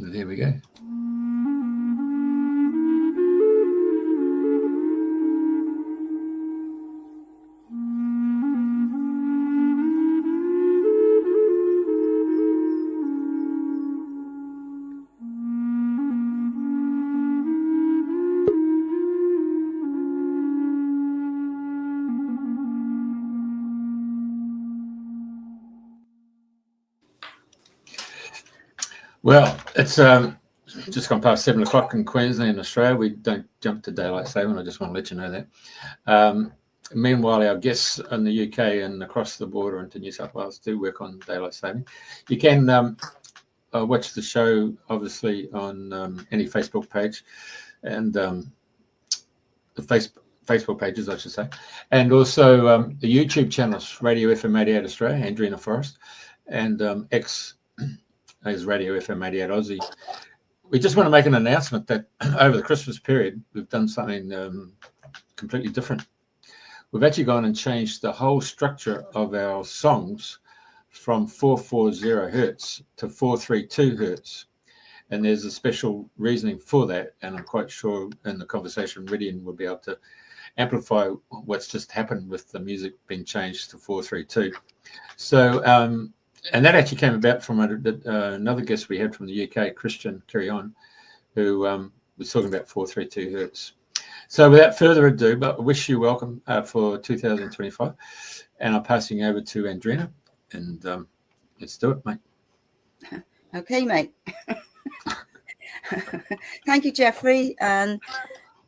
There we go. Well, it's just gone past 7 o'clock in Queensland, Australia. We don't jump to daylight saving. I just want to let you know that. Meanwhile, our guests in the UK and across the border into New South Wales do work on daylight saving. You can watch the show, obviously, on any Facebook page and the Facebook pages, I should say, and also the YouTube channels, Radio FM88 Australia, Andrena Forrest, and X is Radio FM88 Aussie. We just want to make an announcement that over the Christmas period, we've done something completely different. We've actually gone and changed the whole structure of our songs from 440 hertz to 432 hertz. And there's a special reasoning for that. And I'm quite sure in the conversation, Rhydian will be able to amplify what's just happened with the music being changed to 432. So, and that actually came about from another guest we had from the UK, Christian Carry-On, who was talking about 432 hertz. So without further ado, but I wish you welcome for 2025. And I'm passing over to Andrena, and let's do it, mate. Okay, mate. Thank you, Jeffrey. And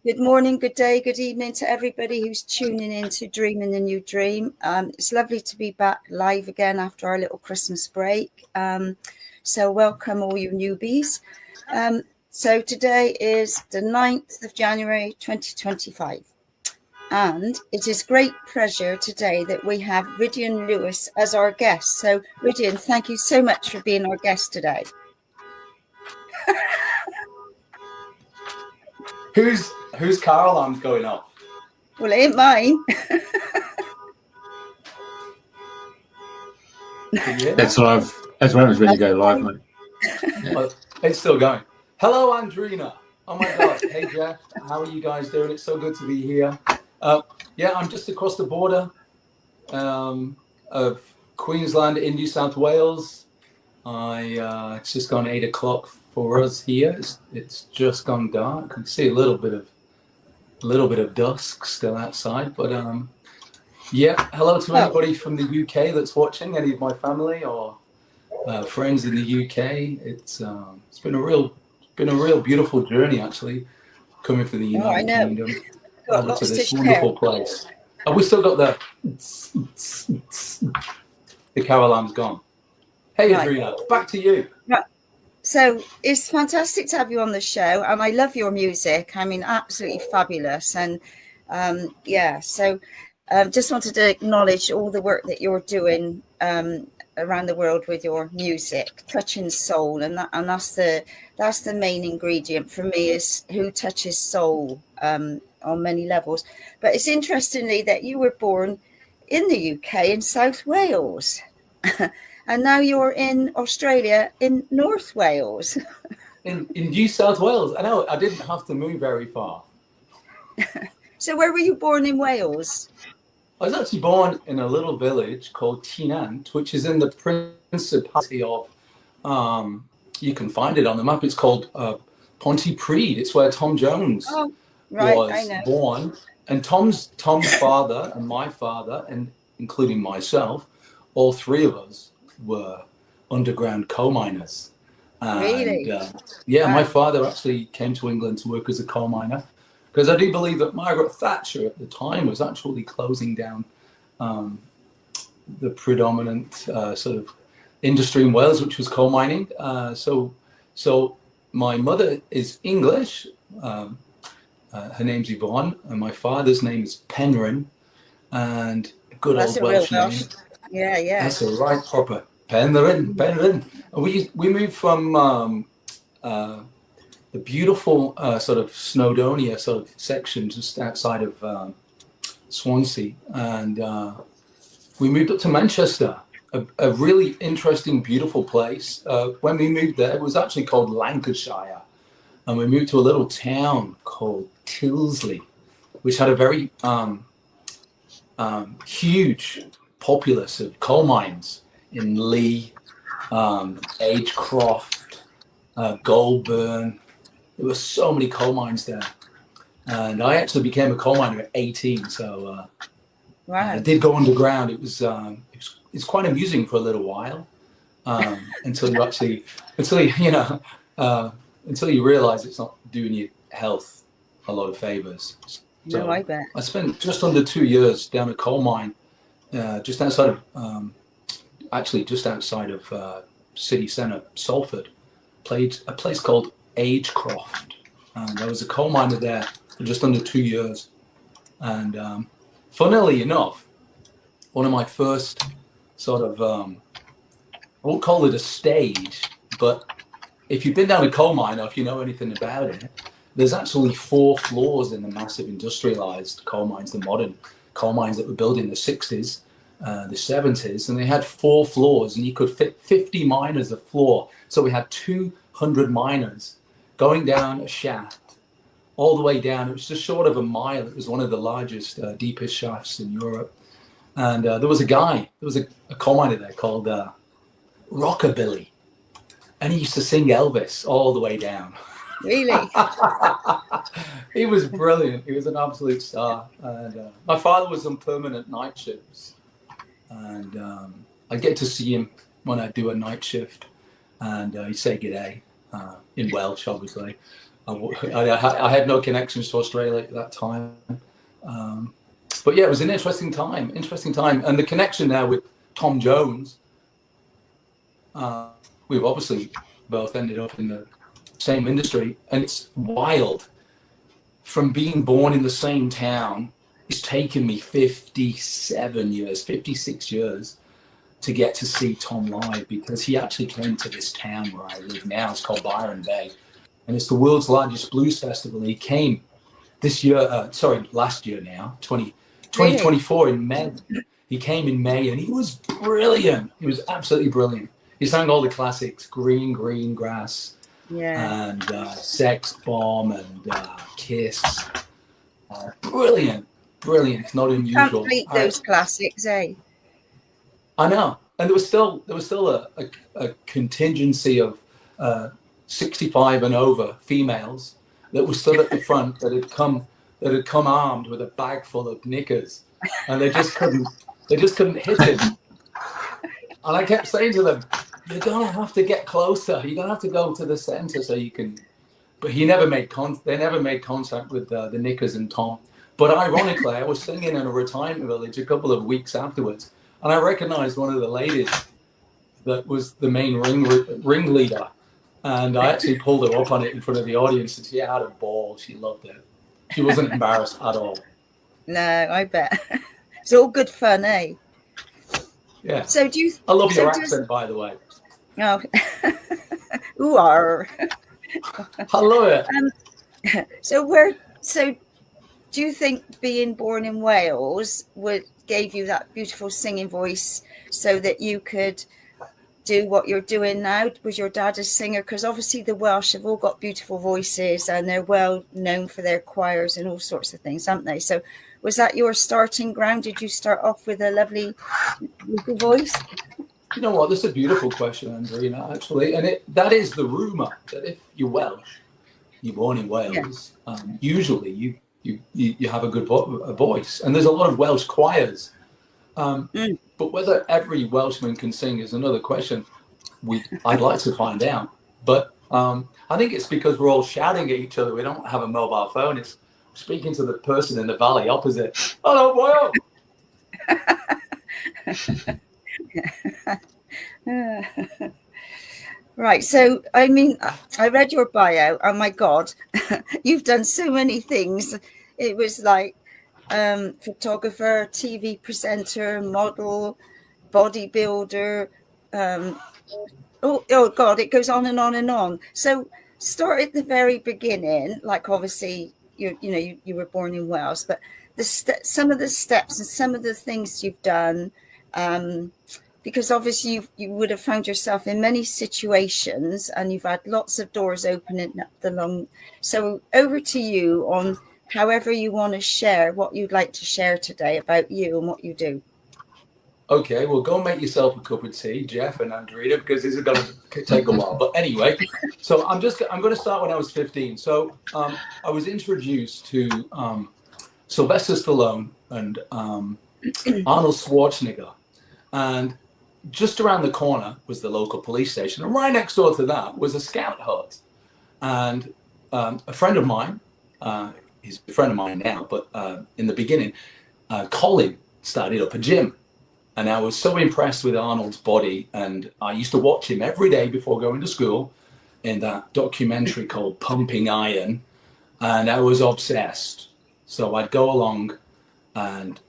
good morning, good day, good evening to everybody who's tuning in to Dreaming the New Dream. It's lovely to be back live again after our little Christmas break. So welcome all you newbies. So today is the 9th of January 2025. And it is great pleasure today that we have Rhydian Lewis as our guest. So Rhydian, thank you so much for being our guest today. Whose car alarm's going off? Well, it ain't mine. That's live. That's what happens when you go live, mate. Yeah. Well, it's still going. Hello, Andrena. Oh my God. Hey, Jeff. How are you guys doing? It's so good to be here. Yeah, I'm just across the border of Queensland in New South Wales. It's just gone 8 o'clock for us here. It's just gone dark. You can see a little bit of dusk still outside, but yeah. Hello to anybody from the UK that's watching. Any of my family or friends in the UK. It's been a real beautiful journey actually, coming from the United Kingdom over to this wonderful place. And we still got the car alarm's gone. Hey, Andrena, back to you. Right. So it's fantastic to have you on the show, and I love your music. I mean, absolutely fabulous. And yeah, so just wanted to acknowledge all the work that you're doing around the world with your music, touching soul, and that's the main ingredient for me, is who touches soul on many levels. But it's interestingly that you were born in the UK in South Wales. And now you're in Australia, in North Wales. in New South Wales. I know, I didn't have to move very far. So where were you born in Wales? I was actually born in a little village called Tynant, which is in the Principality of, you can find it on the map, it's called Pontypridd. It's where Tom Jones was born. And Tom's father and my father, and including myself, all three of us were underground coal miners. And, really? Yeah, my father actually came to England to work as a coal miner, because I do believe that Margaret Thatcher at the time was actually closing down the predominant sort of industry in Wales, which was coal mining. So my mother is English. Her name's Yvonne, and my father's name is Penryn, and good old Welsh name. Yeah. That's a right proper Penryn. And we moved from the beautiful sort of Snowdonia sort of section just outside of Swansea, and we moved up to Manchester, a really interesting, beautiful place. When we moved there, it was actually called Lancashire, and we moved to a little town called Tilsley, which had a very huge populace of coal mines in Lee, Agecroft, Goulburn. There were so many coal mines there, and I actually became a coal miner at 18. So I did go underground. It's quite amusing for a little while, until you realize it's not doing your health a lot of favors. So no, I bet. I spent just under 2 years down a coal mine, just outside of city centre, Salford. Played a place called Agecroft, and I was a coal miner there for just under 2 years. And funnily enough, one of my first sort of, I won't call it a stage, but if you've been down a coal mine or if you know anything about it, there's actually 4 floors in the massive industrialized coal mines, the modern coal mines that were built in the 60s, the 70s, and they had 4 floors, and you could fit 50 miners a floor. So we had 200 miners going down a shaft all the way down. It was just short of a mile. It was one of the largest, deepest shafts in Europe. And there was a coal miner there called Rockabilly, and he used to sing Elvis all the way down. Really? He was brilliant. He was an absolute star. And my father was on permanent night shifts, and I get to see him when I do a night shift, and he'd say g'day in Welsh, obviously. I had no connections to Australia at that time. But yeah, it was an interesting time. And the connection there with Tom Jones, we've obviously both ended up in the same industry, and it's wild. From being born in the same town, it's taken me 56 years to get to see Tom live, because he actually came to this town where I live now. It's called Byron Bay, and it's the world's largest blues festival. He came last year now, 2024 in May. He came in May, and he was brilliant. He was absolutely brilliant. He sang all the classics, Green Grass, and Sex Bomb, and Kiss. Brilliant, not unusual. Can't beat those classics, eh? I know, and there was still a contingency of 65 and over females that were stood at the front that had come armed with a bag full of knickers, and they just couldn't hit him. And I kept saying to them, "You're gonna have to get closer. You're gonna have to go to the center so you can." But they never made contact with the knickers and Tom. But ironically, I was singing in a retirement village a couple of weeks afterwards, and I recognized one of the ladies that was the main ringleader. And I actually pulled her up on it in front of the audience, and she had a ball. She loved it. She wasn't embarrassed at all. No, I bet. It's all good fun, eh? Yeah. So I love your accent, by the way. Oh, ooh, are. I love it. So do you think being born in Wales gave you that beautiful singing voice so that you could do what you're doing now? Was your dad a singer? Because obviously the Welsh have all got beautiful voices, and they're well known for their choirs and all sorts of things, aren't they? So was that your starting ground? Did you start off with a lovely voice? You know what? This is a beautiful question, Andrena, actually. And that is the rumour, that if you're Welsh, you're born in Wales, usually you have a good voice. And there's a lot of Welsh choirs. But whether every Welshman can sing is another question I'd like to find out. But I think it's because we're all shouting at each other. We don't have a mobile phone. It's speaking to the person in the valley opposite. Hello, boy. Right. So, I mean, I read your bio. Oh, my God. You've done so many things. It was like photographer, TV presenter, model, bodybuilder. Oh God, it goes on and on and on. So start at the very beginning. Like obviously, you were born in Wales, but some of the steps and some of the things you've done because obviously you would have found yourself in many situations and you've had lots of doors opening up the long. So over to you on however you want to share what you'd like to share today about you and what you do. Okay, well, go make yourself a cup of tea, Jeff and Andrena, because this is going to take a while. But anyway, so I'm going to start when I was 15. So I was introduced to Sylvester Stallone and Arnold Schwarzenegger, and just around the corner was the local police station, and right next door to that was a scout hut. And a friend of mine, he's a friend of mine now, but in the beginning, Colin started up a gym. And I was so impressed with Arnold's body, and I used to watch him every day before going to school in that documentary called Pumping Iron, and I was obsessed. So I'd go along and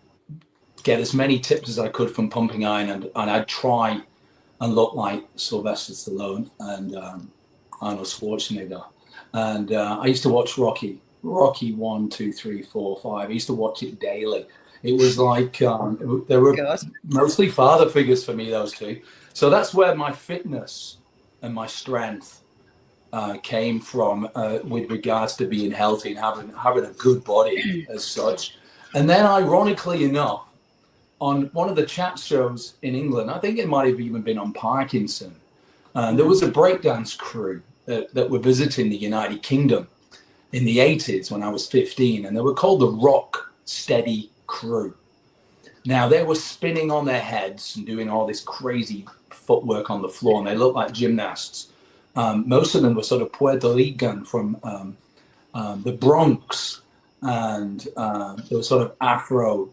get as many tips as I could from Pumping Iron, and I'd try and look like Sylvester Stallone and Arnold Schwarzenegger. And I used to watch Rocky 1, 2, 3, 4, 5. I used to watch it daily. It was like they were mostly father figures for me, those two. So that's where my fitness and my strength came from with regards to being healthy and having a good body as such. And then, ironically enough, on one of the chat shows in England, I think it might have even been on Parkinson, there was a breakdance crew that were visiting the United Kingdom in the 80s when I was 15, and they were called the Rock Steady Crew. Now they were spinning on their heads and doing all this crazy footwork on the floor, and they looked like gymnasts. Most of them were sort of Puerto Rican from the Bronx, and they were sort of Afro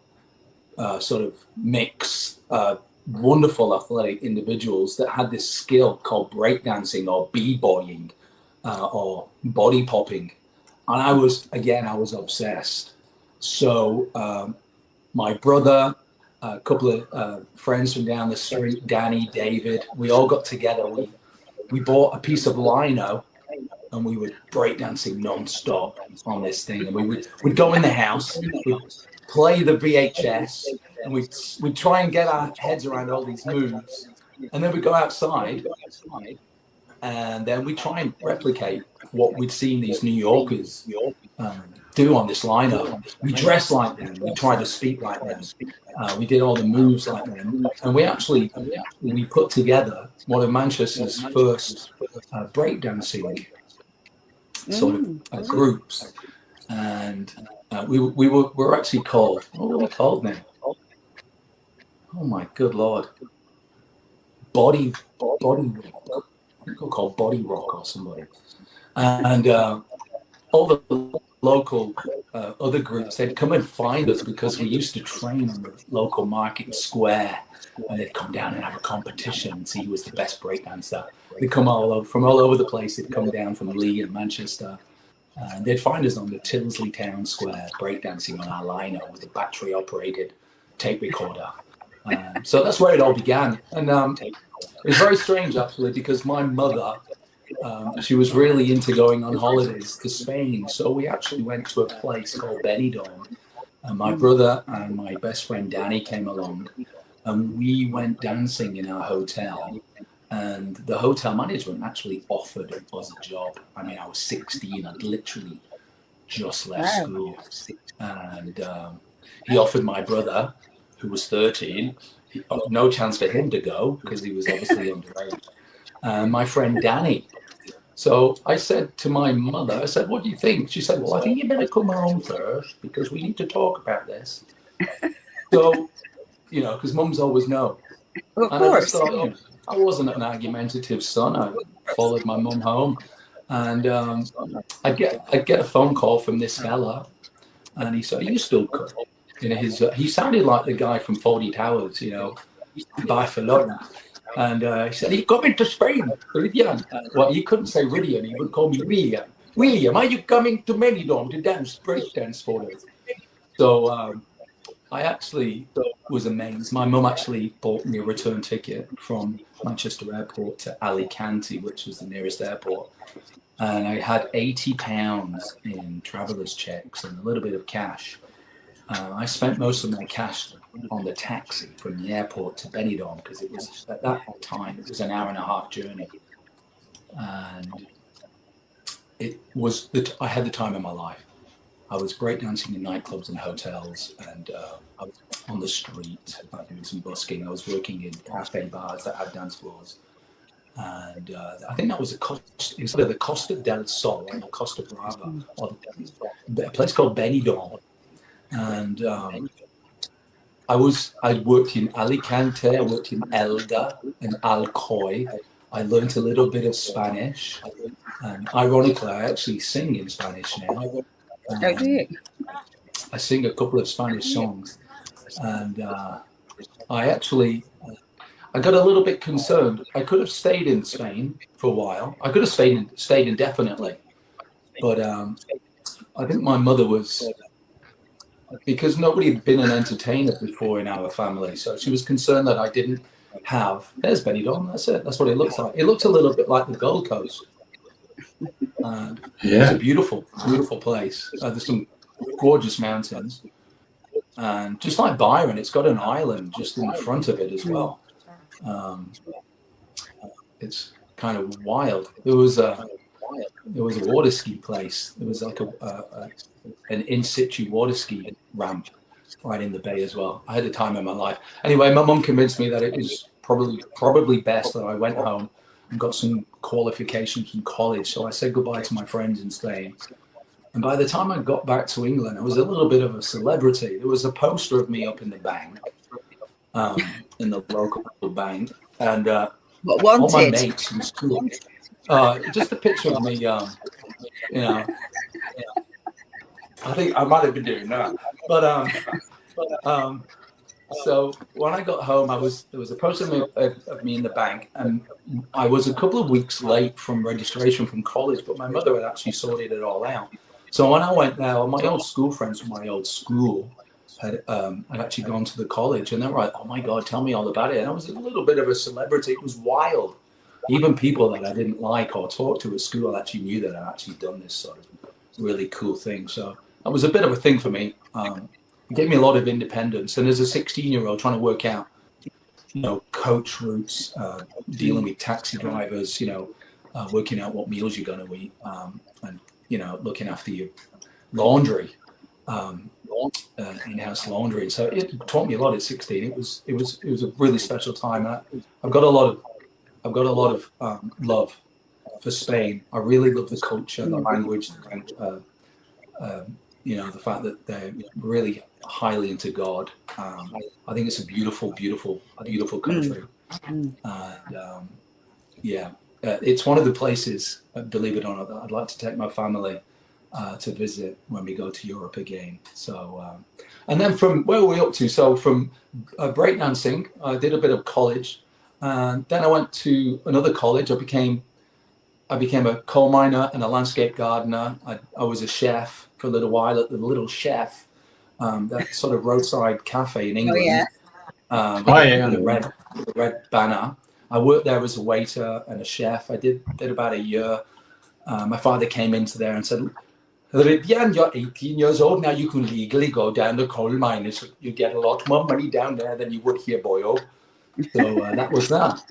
sort of mix, wonderful athletic individuals that had this skill called breakdancing or b-boying or body popping. And I was obsessed. So my brother, a couple of friends from down the street, Danny, David, we all got together. We bought a piece of lino and we were breakdancing non-stop on this thing. And we'd go in the house, we'd play the VHS, and we'd try and get our heads around all these moves. And then we'd go outside and then we'd try and replicate what we'd seen these New Yorkers do on this lineup. We dressed like them. We tried to speak like them. We did all the moves like them. And we put together one of Manchester's first breakdancing sort of groups. And we were actually called, what were we called now? Oh my good Lord. Body Rock. I think we're called Body Rock or somebody. And all the local other groups, they'd come and find us because we used to train on the local market square, and they'd come down and have a competition and see who was the best breakdancer. They'd come from all over the place. They'd come down from Leigh and Manchester, and they'd find us on the Tilsley Town Square breakdancing on our lino with a battery-operated tape recorder. So that's where it all began. And it was very strange, actually, because my mother, she was really into going on holidays to Spain. So we actually went to a place called Benidorm. And my brother and my best friend Danny came along, and we went dancing in our hotel. And the hotel management actually offered us a job. I mean, I was 16. I'd literally just left school. And he offered my brother, who was 13, no chance for him to go because he was obviously underage. And my friend Danny. So I said to my mother, I said, what do you think? She said, well, I think you better come home first because we need to talk about this. So, because mums always know. Of course. I wasn't an argumentative son. I followed my mum home. And I'd get a phone call from this fella. And he said, are you still cook? He sounded like the guy from 40 Towers, Barcelona. And he said, he's coming to Spain, Rhydian. Well, he couldn't say Rhydian, he would call me William. William, are you coming to Benidorm to break dance for us? So I actually was amazed. My mum actually bought me a return ticket from Manchester Airport to Alicante, which was the nearest airport. And I had £80 in traveller's checks and a little bit of cash. I spent most of my cash on the taxi from the airport to Benidorm, because it was, at that time, it was an hour and a half journey. And it was, I had the time of my life. I was breakdancing in nightclubs and hotels, and I was on the street, doing some busking. I was working in cafe bars that had dance floors. And I think that was instead of the Costa del Sol or the Costa Brava, or a place called Benidorm. And I worked in Alicante, I worked in Elda and Alcoy. I learned a little bit of Spanish. And ironically, I actually sing in Spanish now. Oh, do you? I sing a couple of Spanish songs. And I got a little bit concerned. I could have stayed in Spain for a while. I could have stayed indefinitely. But I think my mother was, because nobody had been an entertainer before in our family, so she was concerned that I didn't have, there's Benidorm, that's it. That's what it looks like. It looks a little bit like the Gold Coast. It's a beautiful, beautiful place. There's some gorgeous mountains. And just like Byron, it's got an island just in the front of it as well. It's kind of wild. There was a water ski place. There was like an in situ water ski ramp right in the bay as well. I had the time of my life. Anyway, my mum convinced me that it was probably best that I went home and got some qualifications from college. So I said goodbye to my friends in Spain. And by the time I got back to England, I was a little bit of a celebrity. There was a poster of me up in the bank, in the local bank, and all my mates from school. Just a picture of me, you know. I think I might have been doing that, but so when I got home, there was a poster of me in the bank, and I was a couple of weeks late from registration from college, but my mother had actually sorted it all out. So when I went there, my old school friends from my old school had actually gone to the college, and they were like, "Oh my God, tell me all about it." And I was a little bit of a celebrity. It was wild. Even people that I didn't like or talk to at school actually knew that I'd actually done this sort of really cool thing. So that was a bit of a thing for me. It gave me a lot of independence. And as a 16-year-old trying to work out, coach routes, dealing with taxi drivers, working out what meals you're going to eat, and looking after your laundry, in-house laundry. So it taught me a lot at 16. It was a really special time. I've got a lot of love for Spain. I really love the culture, the language, and the fact that they're really highly into God. I think it's a beautiful, beautiful, beautiful country. It's one of the places, believe it or not, that I'd like to take my family to visit when we go to Europe again. So, and then from where were we up to? So from breakdancing, I did a bit of college, and then I went to another college. I became a coal miner and a landscape gardener. I was a chef for a little while at the Little Chef, that sort of roadside cafe in England. The red banner. I worked there as a waiter and a chef. I did about a year. My father came into there and said, "Rhydian, you're 18 years old now. You can legally go down to coal miners. You get a lot more money down there than you would here, boyo." So that was that.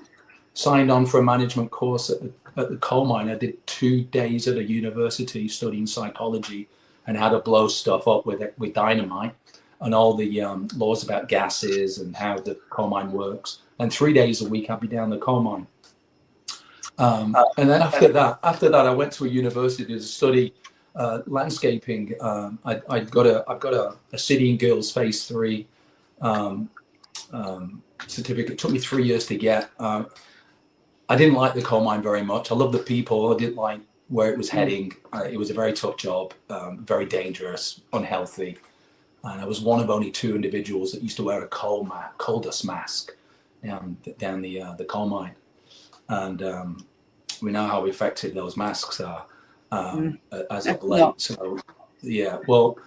Signed on for a management course at the coal mine. I did 2 days at a university studying psychology and how to blow stuff up with dynamite and all the laws about gases and how the coal mine works. And 3 days a week I'd be down the coal mine. And then after that, I went to a university to study landscaping. I've got a City and Girls Phase 3 certificate. It took me 3 years to get. I didn't like the coal mine very much. I love the people. I didn't like where it was heading. It was a very tough job, very dangerous, unhealthy. And I was one of only 2 individuals that used to wear a coal dust mask down the coal mine. And we know how effective those masks are as of late. So, yeah, well,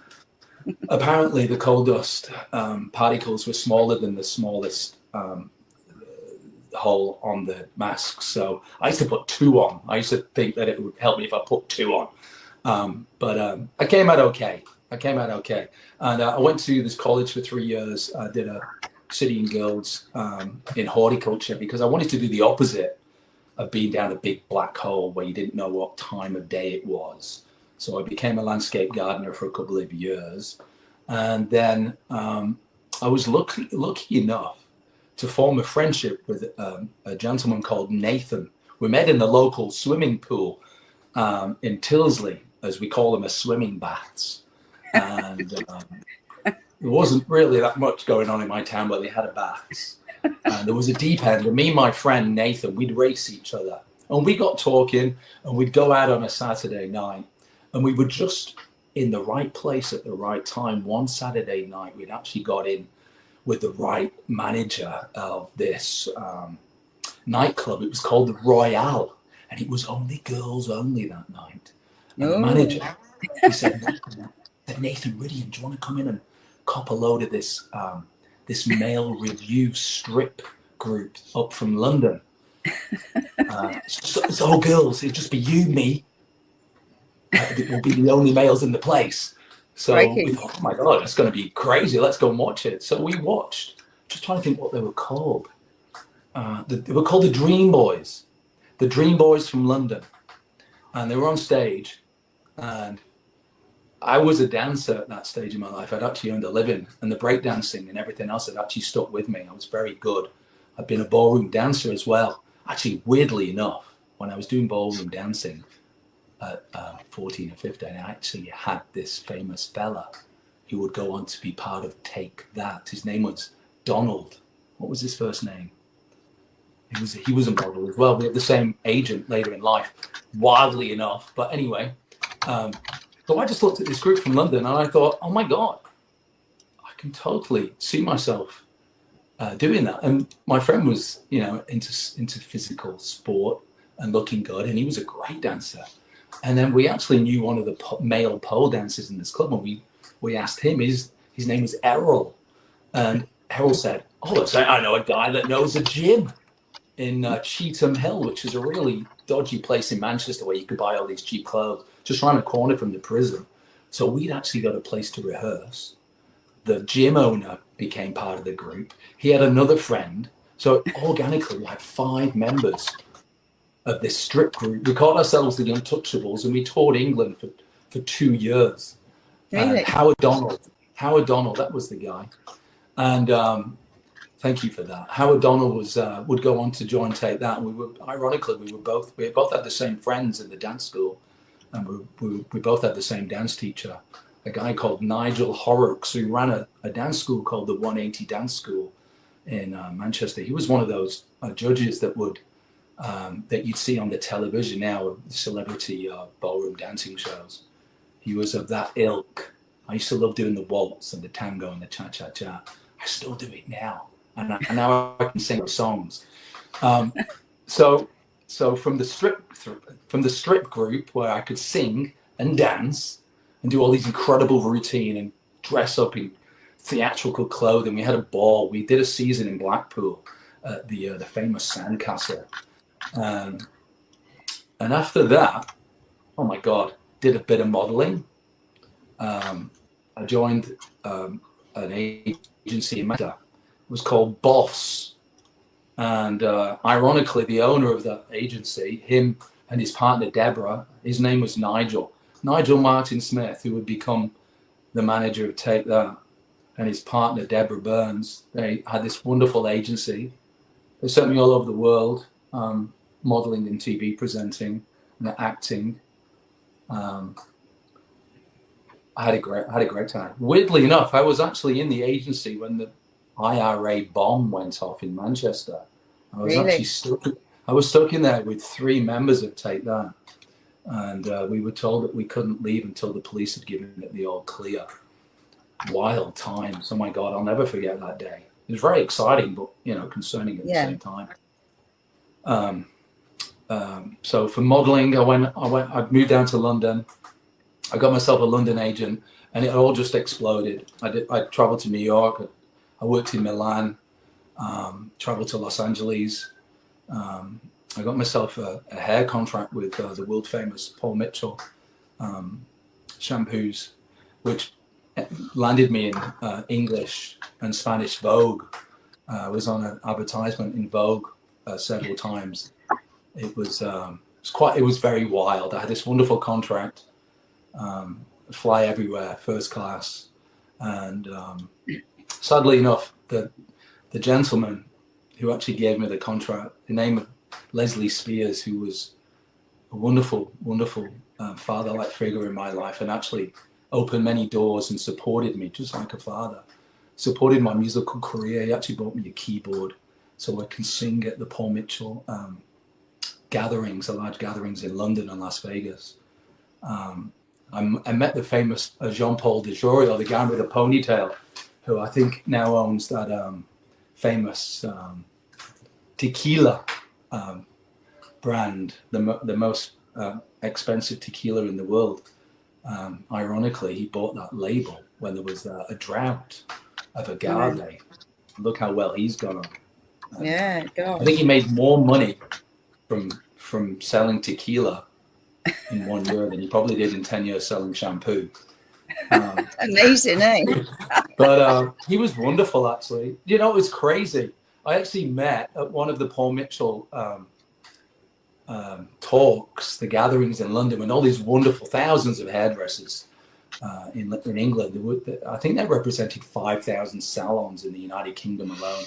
apparently the coal dust particles were smaller than the smallest hole on the mask. So I used to put 2 on. I used to think that it would help me if I put 2 on. But I came out okay. I came out okay. And I went to this college for 3 years. I did a City and Guilds in horticulture because I wanted to do the opposite of being down a big black hole where you didn't know what time of day it was. So I became a landscape gardener for a couple of years. And then I was lucky enough to form a friendship with a gentleman called Nathan. We met in the local swimming pool in Tilsley, as we call them, as swimming baths. And there wasn't really that much going on in my town, but they had a baths. And there was a deep end, and me and my friend Nathan, we'd race each other. And we got talking, and we'd go out on a Saturday night, and we were just in the right place at the right time. One Saturday night, we'd actually got in with the right manager of this nightclub. It was called the Royale, and it was only girls only that night. And the manager, he said, Nathan, Rhydian, do you want to come in and cop a load of this this male review strip group up from London? It's all girls. It'll just be you, me. It will be the only males in the place. So we thought, oh my God, it's going to be crazy. Let's go and watch it. So we watched. Just trying to think what they were called. They were called the Dream Boys. The Dream Boys from London. And they were on stage. And I was a dancer at that stage in my life. I'd actually earned a living. And the breakdancing and everything else had actually stuck with me. I was very good. I'd been a ballroom dancer as well. Actually, weirdly enough, when I was doing ballroom dancing at 14 or 15, I actually had this famous fella who would go on to be part of Take That. His name was Donald. What was his first name? He was a model as well. We had the same agent later in life, wildly enough. But anyway, so I just looked at this group from London and I thought, oh my God, I can totally see myself doing that. And my friend was, you know, into physical sport and looking good, and he was a great dancer. And then we actually knew one of the male pole dancers in this club, and we asked him. His name was Errol, and Errol said, "Oh, I know a guy that knows a gym in Cheetham Hill, which is a really dodgy place in Manchester where you could buy all these cheap clothes, just around the corner from the prison." So we'd actually got a place to rehearse. The gym owner became part of the group. He had another friend. So organically, we had 5 members of this strip group. We called ourselves the Untouchables, and we toured England for 2 years. Really? Howard Donald, that was the guy. And thank you for that. Howard Donald would go on to join Take That. And we both had the same friends in the dance school, and we both had the same dance teacher, a guy called Nigel Horrocks, who ran a dance school called the 180 Dance School in Manchester. He was one of those judges that you'd see on the television now, celebrity ballroom dancing shows. He was of that ilk. I used to love doing the waltz and the tango and the cha-cha-cha. I still do it now. And now I can sing songs. So from the strip group where I could sing and dance and do all these incredible routine and dress up in theatrical clothing, we had a ball. We did a season in Blackpool at the famous Sandcastle. And after that, oh my God, did a bit of modeling. I joined an agency in Manchester. It was called Boss. And ironically, the owner of that agency, him and his partner, Deborah, his name was Nigel Martin Smith, who would become the manager of Take That, and his partner, Deborah Burns. They had this wonderful agency. They sent me all over the world, modeling and TV presenting and acting. I had a great time. Weirdly enough, I was actually in the agency when the IRA bomb went off in Manchester. I was actually stuck in there with 3 members of Take That, and we were told that we couldn't leave until the police had given it the all clear. Wild times. Oh my God, I'll never forget that day. It was very exciting, but concerning at the same time. So for modeling, I moved down to London. I got myself a London agent, and it all just exploded. I traveled to New York. I worked in Milan, traveled to Los Angeles. I got myself a hair contract with the world famous Paul Mitchell shampoos, which landed me in English and Spanish Vogue. I was on an advertisement in Vogue several times. It was very wild. I had this wonderful contract, fly everywhere, first class, and sadly enough, the gentleman who actually gave me the contract, the name of Leslie Spears, who was a wonderful, wonderful father-like figure in my life, and actually opened many doors and supported me just like a father. Supported my musical career. He actually bought me a keyboard so I can sing at the Paul Mitchell gatherings, the large gatherings in London and Las Vegas. I met the famous Jean-Paul DeJoria, the guy with a ponytail, who I think now owns that famous tequila brand, the most expensive tequila in the world. Ironically, he bought that label when there was a drought of agave. Look how well he's gone on. Yeah, God. I think he made more money from selling tequila in 1 year than he probably did in 10 years selling shampoo. Amazing, eh? But he was wonderful, actually. You know, it was crazy. I actually met at one of the Paul Mitchell talks, the gatherings in London, when all these wonderful thousands of hairdressers in England, I think they represented 5,000 salons in the United Kingdom alone.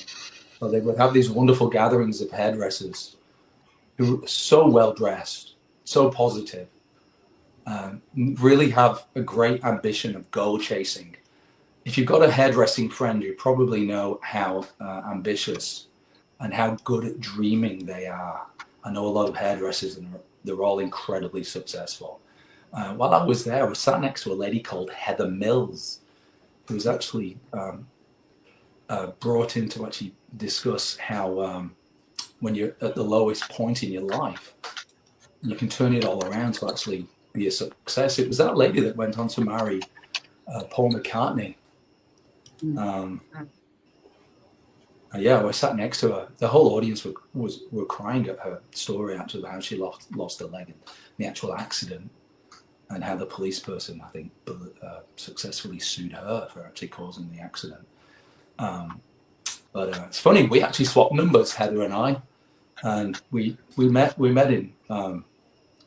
So they would have these wonderful gatherings of hairdressers who were so well dressed, so positive, really have a great ambition of goal chasing. If you've got a hairdressing friend, you probably know how ambitious and how good at dreaming they are. I know a lot of hairdressers, and they're all incredibly successful. While I was there, I was sat next to a lady called Heather Mills, who was actually brought in to actually discuss how when you're at the lowest point in your life, you can turn it all around to actually be a success. It was that lady that went on to marry Paul McCartney. Yeah, I sat next to her. The whole audience were crying at her story, actually, how she lost her leg in the actual accident, and how the police person, I think, successfully sued her for actually causing the accident. But it's funny, we actually swapped numbers, Heather and I, and we met in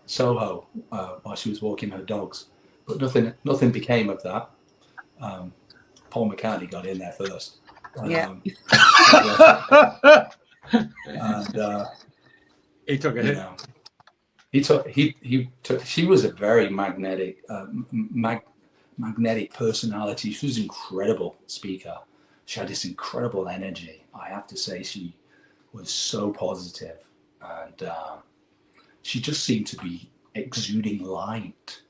Soho while she was walking her dogs, but nothing became of that. Paul McCartney got in there first. Yeah. And he took a hit. He took. She was a very magnetic personality. She was an incredible speaker. She had this incredible energy. I have to say, she was so positive, and she just seemed to be exuding light.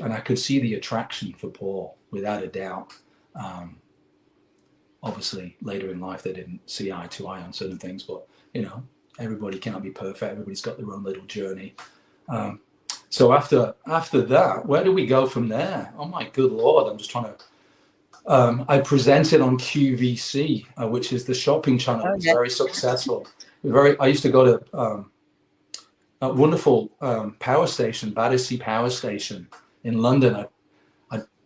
And I could see the attraction for Paul, without a doubt. Obviously, later in life, they didn't see eye to eye on certain things, but everybody can't be perfect. Everybody's got their own little journey. So after that, where do we go from there? Oh my good Lord, I'm just trying to. I presented on QVC, which is the shopping channel. It's very successful. I used to go to a wonderful power station, Battersea Power Station in London.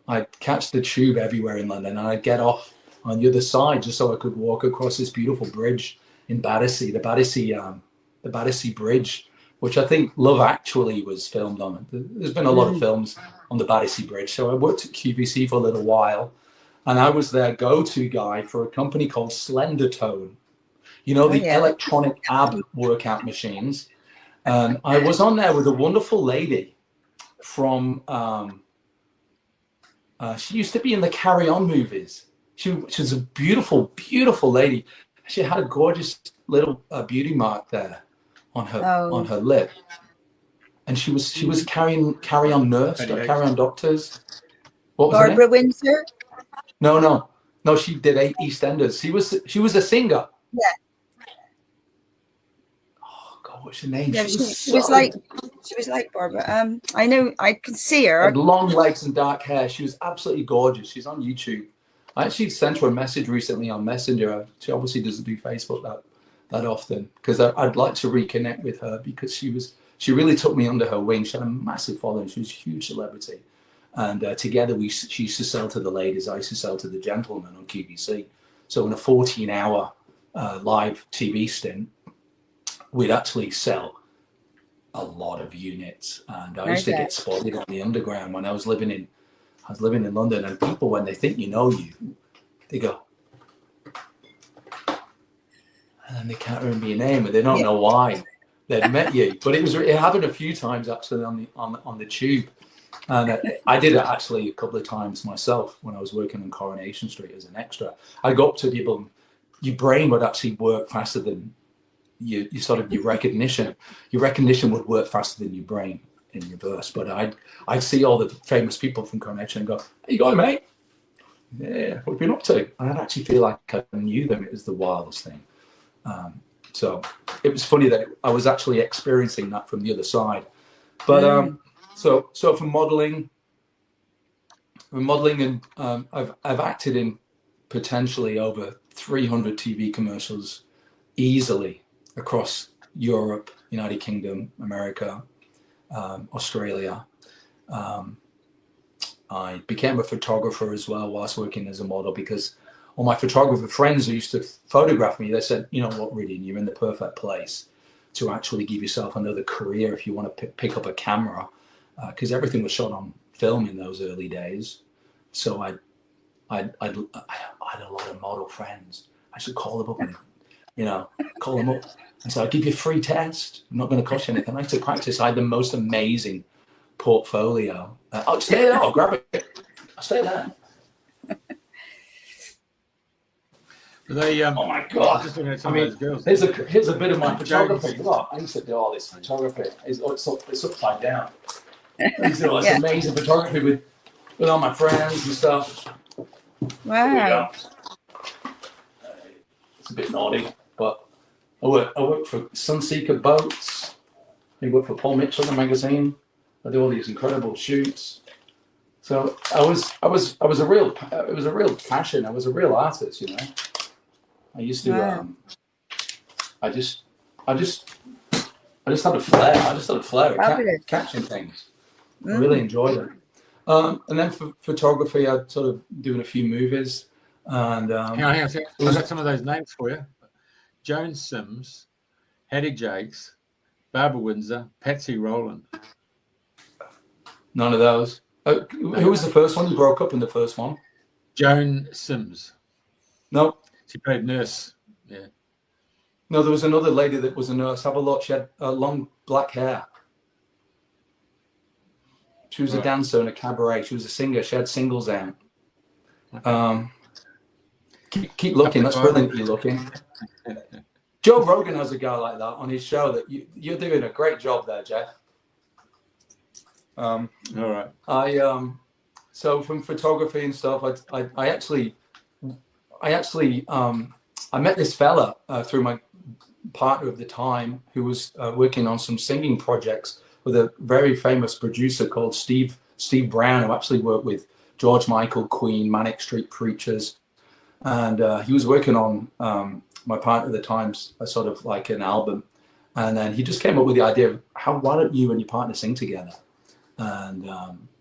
I'd catch the tube everywhere in London, and I'd get off on the other side just so I could walk across this beautiful bridge in Battersea, the Battersea Bridge, which I think Love Actually was filmed on. There's been a lot of films on the Battersea Bridge. So I worked at QVC for a little while, and I was their go-to guy for a company called Slender Tone. The electronic ab workout machines. And I was on there with a wonderful lady from, she used to be in the Carry On movies. She was a beautiful, beautiful lady. She had a gorgeous little beauty mark there on her lip, and she was Carry On nurse, Carry On doctors. What was Barbara Windsor? No. She did EastEnders. She was a singer. Yeah. Oh God, what's her name? Yeah, she was like Barbara. I know, I can see her. Had long legs and dark hair. She was absolutely gorgeous. She's on YouTube. I actually sent her a message recently on Messenger. She obviously doesn't do Facebook that often, because I'd like to reconnect with her, because she really took me under her wing. She had a massive following. She was a huge celebrity. And together she used to sell to the ladies, I used to sell to the gentlemen on QVC. So in a 14-hour live TV stint, we'd actually sell a lot of units. And I used to get spotted on the underground when I was living in London, and people, when they think you know you, they go, and then they can't remember your name, and they don't know why they'd met you. But it happened a few times actually on the tube, and I did it actually a couple of times myself when I was working on Coronation Street as an extra. I go up to people, and your brain would actually work faster than your recognition. Your recognition would work faster than your brain in reverse. But I'd see all the famous people from Coronation and go, "How you going, mate? Yeah, what have you been up to?" And I'd actually feel like I knew them. It was the wildest thing. So it was funny that I was actually experiencing that from the other side. But so for modeling and I've acted in potentially over 300 TV commercials easily across Europe, United Kingdom, America, Australia. I became a photographer as well whilst working as a model, because all my photographer friends who used to photograph me, they said, "You know what, Rhydian, you're in the perfect place to actually give yourself another career if you want to pick up a camera," because everything was shot on film in those early days. So I had a lot of model friends. I should call them up and, call them up and say, "I'll give you a free test. I'm not going to cost you anything." I had to practice. I had the most amazing portfolio. I'll stay there. I'll grab it. I'll stay there. Oh my God! I mean, here's a bit of my photography. Look, I used to do all this photography. It's upside down. I used to do all this amazing photography with all my friends and stuff. Wow. It's a bit naughty, but I work for Sunseeker Boats. I work for Paul Mitchell, the magazine. I do all these incredible shoots. So it was a real passion. I was a real artist, I used to. I just had a flair. I just had a flair at catching things. I really enjoyed it. And then for photography, I'd sort of doing a few movies. And hang on. I've got some of those names for you: Joan Sims, Hattie Jakes, Barbara Windsor, Patsy Rowland. None of those. Who was the first one? You broke up in the first one. Joan Sims. No. She played nurse. Yeah. No, there was another lady that was a nurse. Have a look. She had long black hair. She was a dancer in a cabaret. She was a singer. She had singles out. Keep looking. That's brilliantly looking. Joe Rogan has a guy like that on his show. That you're doing a great job there, Jeff. All right. So from photography and stuff, I met this fella through my partner of the time who was working on some singing projects with a very famous producer called Steve Brown, who actually worked with George Michael, Queen, Manic Street Preachers. And he was working on my partner at the time's sort of like an album. And then he just came up with the idea of why don't you and your partner sing together? And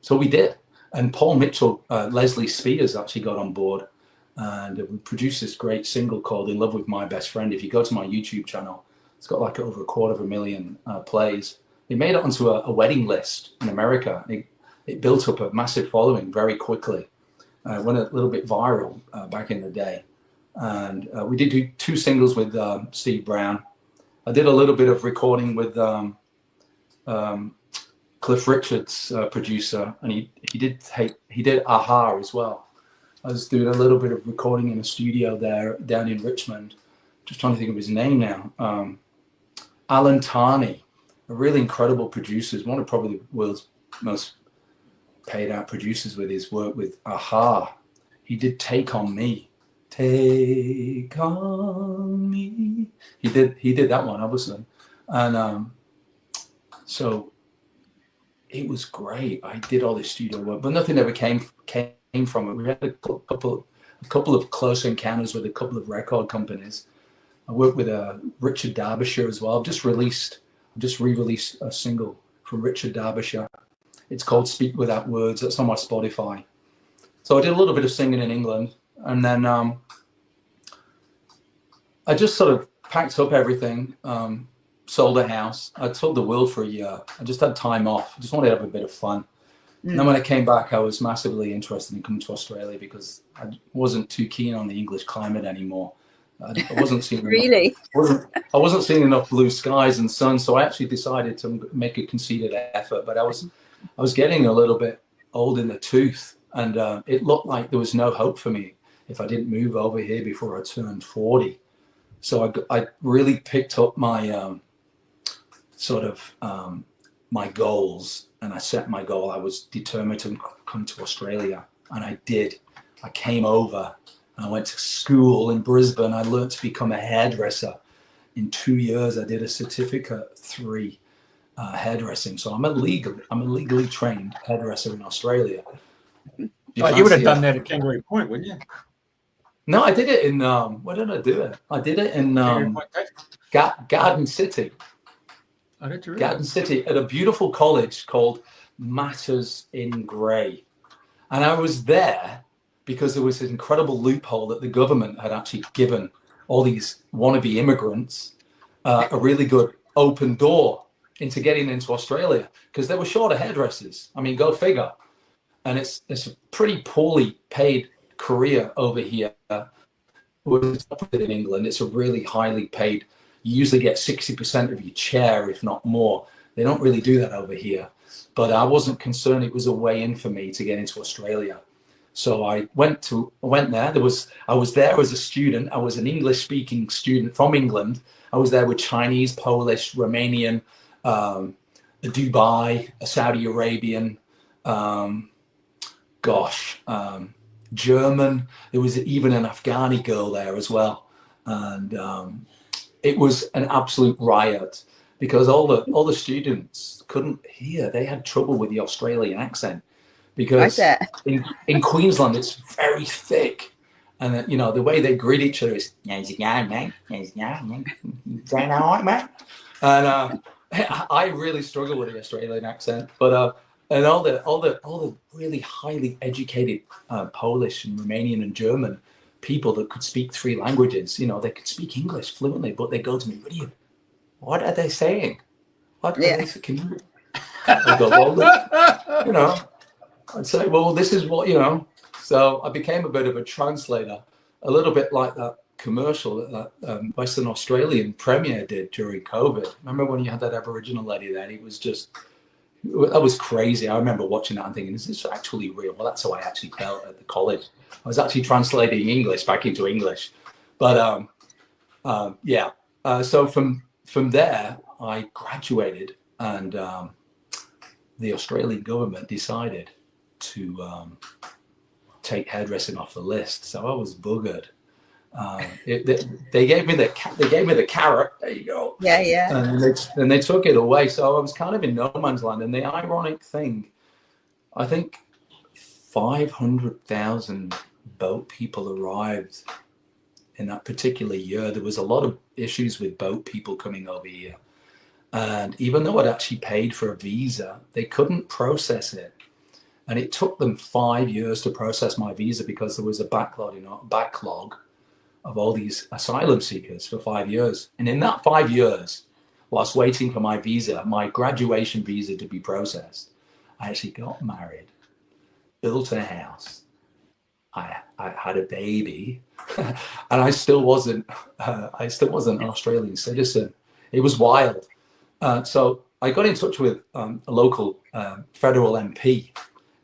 so we did. And Paul Mitchell, Leslie Spears actually got on board. And we produced this great single called "In Love with My Best Friend." If you go to my YouTube channel, it's got like over 250,000 plays. It made it onto a wedding list in America. It built up a massive following very quickly. Went a little bit viral back in the day. And we did do 2 singles with Steve Brown. I did a little bit of recording with Cliff Richard's producer, and he did Aha as well. I was doing a little bit of recording in a studio there down in Richmond. Just trying to think of his name now. Alan Tarney, a really incredible producer. He's one of probably the world's most paid out producers with his work with Aha. He did Take On Me. Take On Me. He did that one, obviously. And so it was great. I did all this studio work, but nothing ever came from it. We had a couple of close encounters with a couple of record companies. I worked with Richard Derbyshire as well. I've just re-released a single from Richard Derbyshire. It's called Speak Without Words. That's on my Spotify. So I did a little bit of singing in England, and then I just sort of packed up everything, sold a house. I toured the world for a year. I just had time off. I just wanted to have a bit of fun. And then when I came back, I was massively interested in coming to Australia because I wasn't too keen on the English climate anymore. I wasn't seeing Really? I wasn't seeing enough blue skies and sun, so I actually decided to make a concerted effort. But I was getting a little bit old in the tooth, and it looked like there was no hope for me if I didn't move over here before I turned 40. So I really picked up my my goals, and I set my goal. I was determined to come to Australia, and I did. I came over. I went to school in Brisbane. I learned to become a hairdresser. In 2 years, I did a certificate 3 hairdressing. So I'm a legally trained hairdresser in Australia. You would have done that at Kangaroo Point, wouldn't you? No, I did it in where did I do it? I did it in Garden City. Oh, did you really? Garden City at a beautiful college called Matters in Grey. And I was there because there was this incredible loophole that the government had actually given all these wannabe immigrants a really good open door into getting into Australia because they were short of hairdressers. I mean, go figure. And it's a pretty poorly paid career over here. In England, it's a really highly paid. You usually get 60% of your chair, if not more. They don't really do that over here. But I wasn't concerned. It was a way in for me to get into Australia. So I went there. I was there as a student. I was an English-speaking student from England. I was there with Chinese, Polish, Romanian, a Dubai, a Saudi Arabian, German. There was even an Afghani girl there as well, and it was an absolute riot because all the students couldn't hear. They had trouble with the Australian accent. Because in Queensland it's very thick, and the way they greet each other is "How's it going, mate? How's it going, mate? Doing all right, mate?" And I really struggle with the Australian accent, but and all the really highly educated Polish and Romanian and German people that could speak 3 languages, they could speak English fluently, but they go to me, "Rhydian, what are they saying? What are they saying?" I go, "Well, I'd say, well, this is what, So I became a bit of a translator, a little bit like that commercial that Western Australian Premier did during COVID. Remember when you had that Aboriginal lady there? It was that was crazy. I remember watching that and thinking, is this actually real? Well, that's how I actually felt at the college. I was actually translating English back into English. But so from there, I graduated, and the Australian government decided to take hairdressing off the list, so I was buggered. They gave me the carrot. There you go. Yeah. And they took it away, so I was kind of in no man's land. And the ironic thing, I think 500,000 boat people arrived in that particular year. There was a lot of issues with boat people coming over here, and even though I'd actually paid for a visa, they couldn't process it. And it took them 5 years to process my visa because there was a backlog of all these asylum seekers for 5 years. And in that 5 years, whilst waiting for my visa, my graduation visa to be processed, I actually got married, built a house, I had a baby, and I still wasn't an Australian citizen. It was wild. So I got in touch with a local federal MP.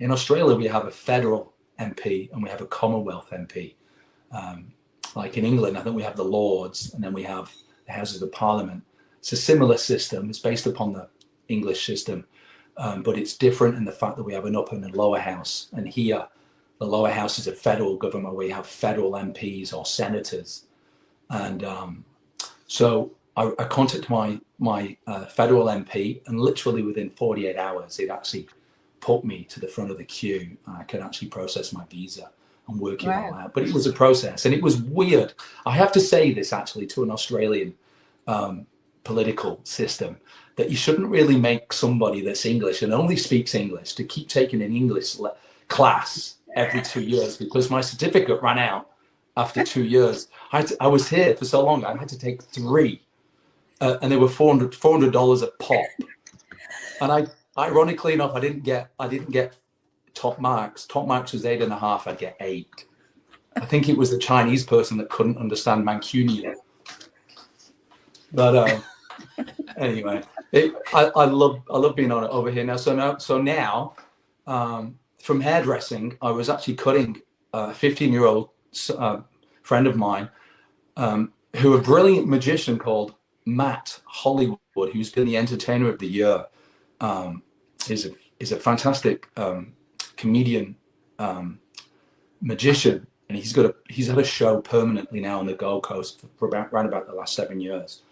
In Australia, we have a federal MP and we have a Commonwealth MP. Like in England, I think we have the Lords, and then we have the Houses of Parliament. It's a similar system. It's based upon the English system, but it's different in the fact that we have an upper and a lower house. And here, the lower house is a federal government where you have federal MPs or senators. And so I contacted my federal MP, and literally within 48 hours, it actually put me to the front of the queue, and I could actually process my visa and work it all out. But it was a process, and it was weird. I have to say this actually to an Australian political system. that you shouldn't really make somebody that's English and only speaks English to keep taking an English class every 2 years, because my certificate ran out after 2 years. I was here for so long, I had to take 3, and they were $400 a pop. And ironically enough, I didn't get top marks. Top marks was 8.5. I'd get 8. I think it was the Chinese person that couldn't understand Mancunian. But anyway, I love being on it over here now. So now, from hairdressing, I was actually cutting a 15-year-old friend of mine, who a brilliant magician called Matt Hollywood, who's been the Entertainer of the Year. Is a fantastic comedian, magician, and he's had a show permanently now on the Gold Coast for around about the last 7 years.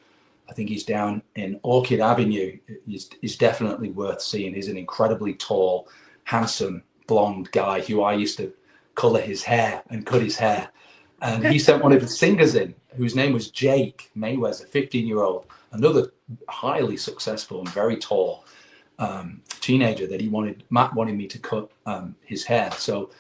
I think he's down in Orchid Avenue. He's definitely worth seeing. He's an incredibly tall, handsome, blonde guy who I used to color his hair and cut his hair. And he sent one of his singers in, whose name was Jake Mayweather, 15-year-old, another highly successful and very tall teenager that Matt wanted me to cut his hair. So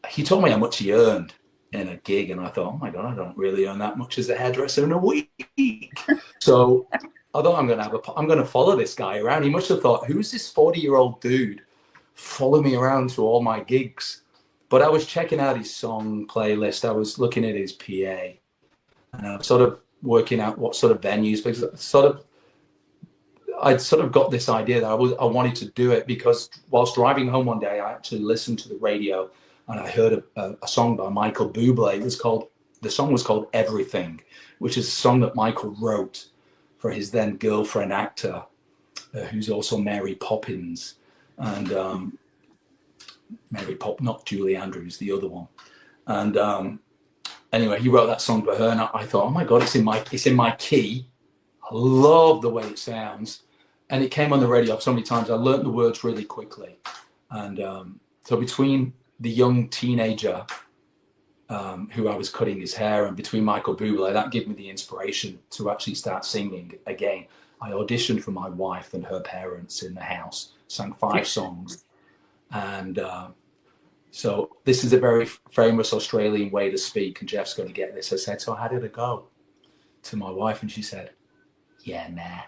he told me how much he earned in a gig, and I thought, oh my God, I don't really earn that much as a hairdresser in a week. So I thought, I'm going to follow this guy around. He must have thought, who's this 40-year-old dude follow me around to all my gigs? But I was checking out his song playlist. I was looking at his PA, and I was sort of working out what sort of venues, because I'd sort of got this idea that I wanted to do it, because whilst driving home one day, I actually listened to the radio and I heard a song by Michael Bublé. The song was called Everything, which is a song that Michael wrote for his then girlfriend actor, who's also Mary Poppins. And not Julie Andrews, the other one. And anyway, he wrote that song for her, and I thought, oh my God, it's in my key. I love the way it sounds. And it came on the radio so many times. I learned the words really quickly. And so between the young teenager who I was cutting his hair, and between Michael Bublé, that gave me the inspiration to actually start singing again. I auditioned for my wife and her parents in the house, sang 5 songs. And so this is a very famous Australian way to speak, and Jeff's going to get this. I said, so how did it go? To my wife, and she said, yeah, nah.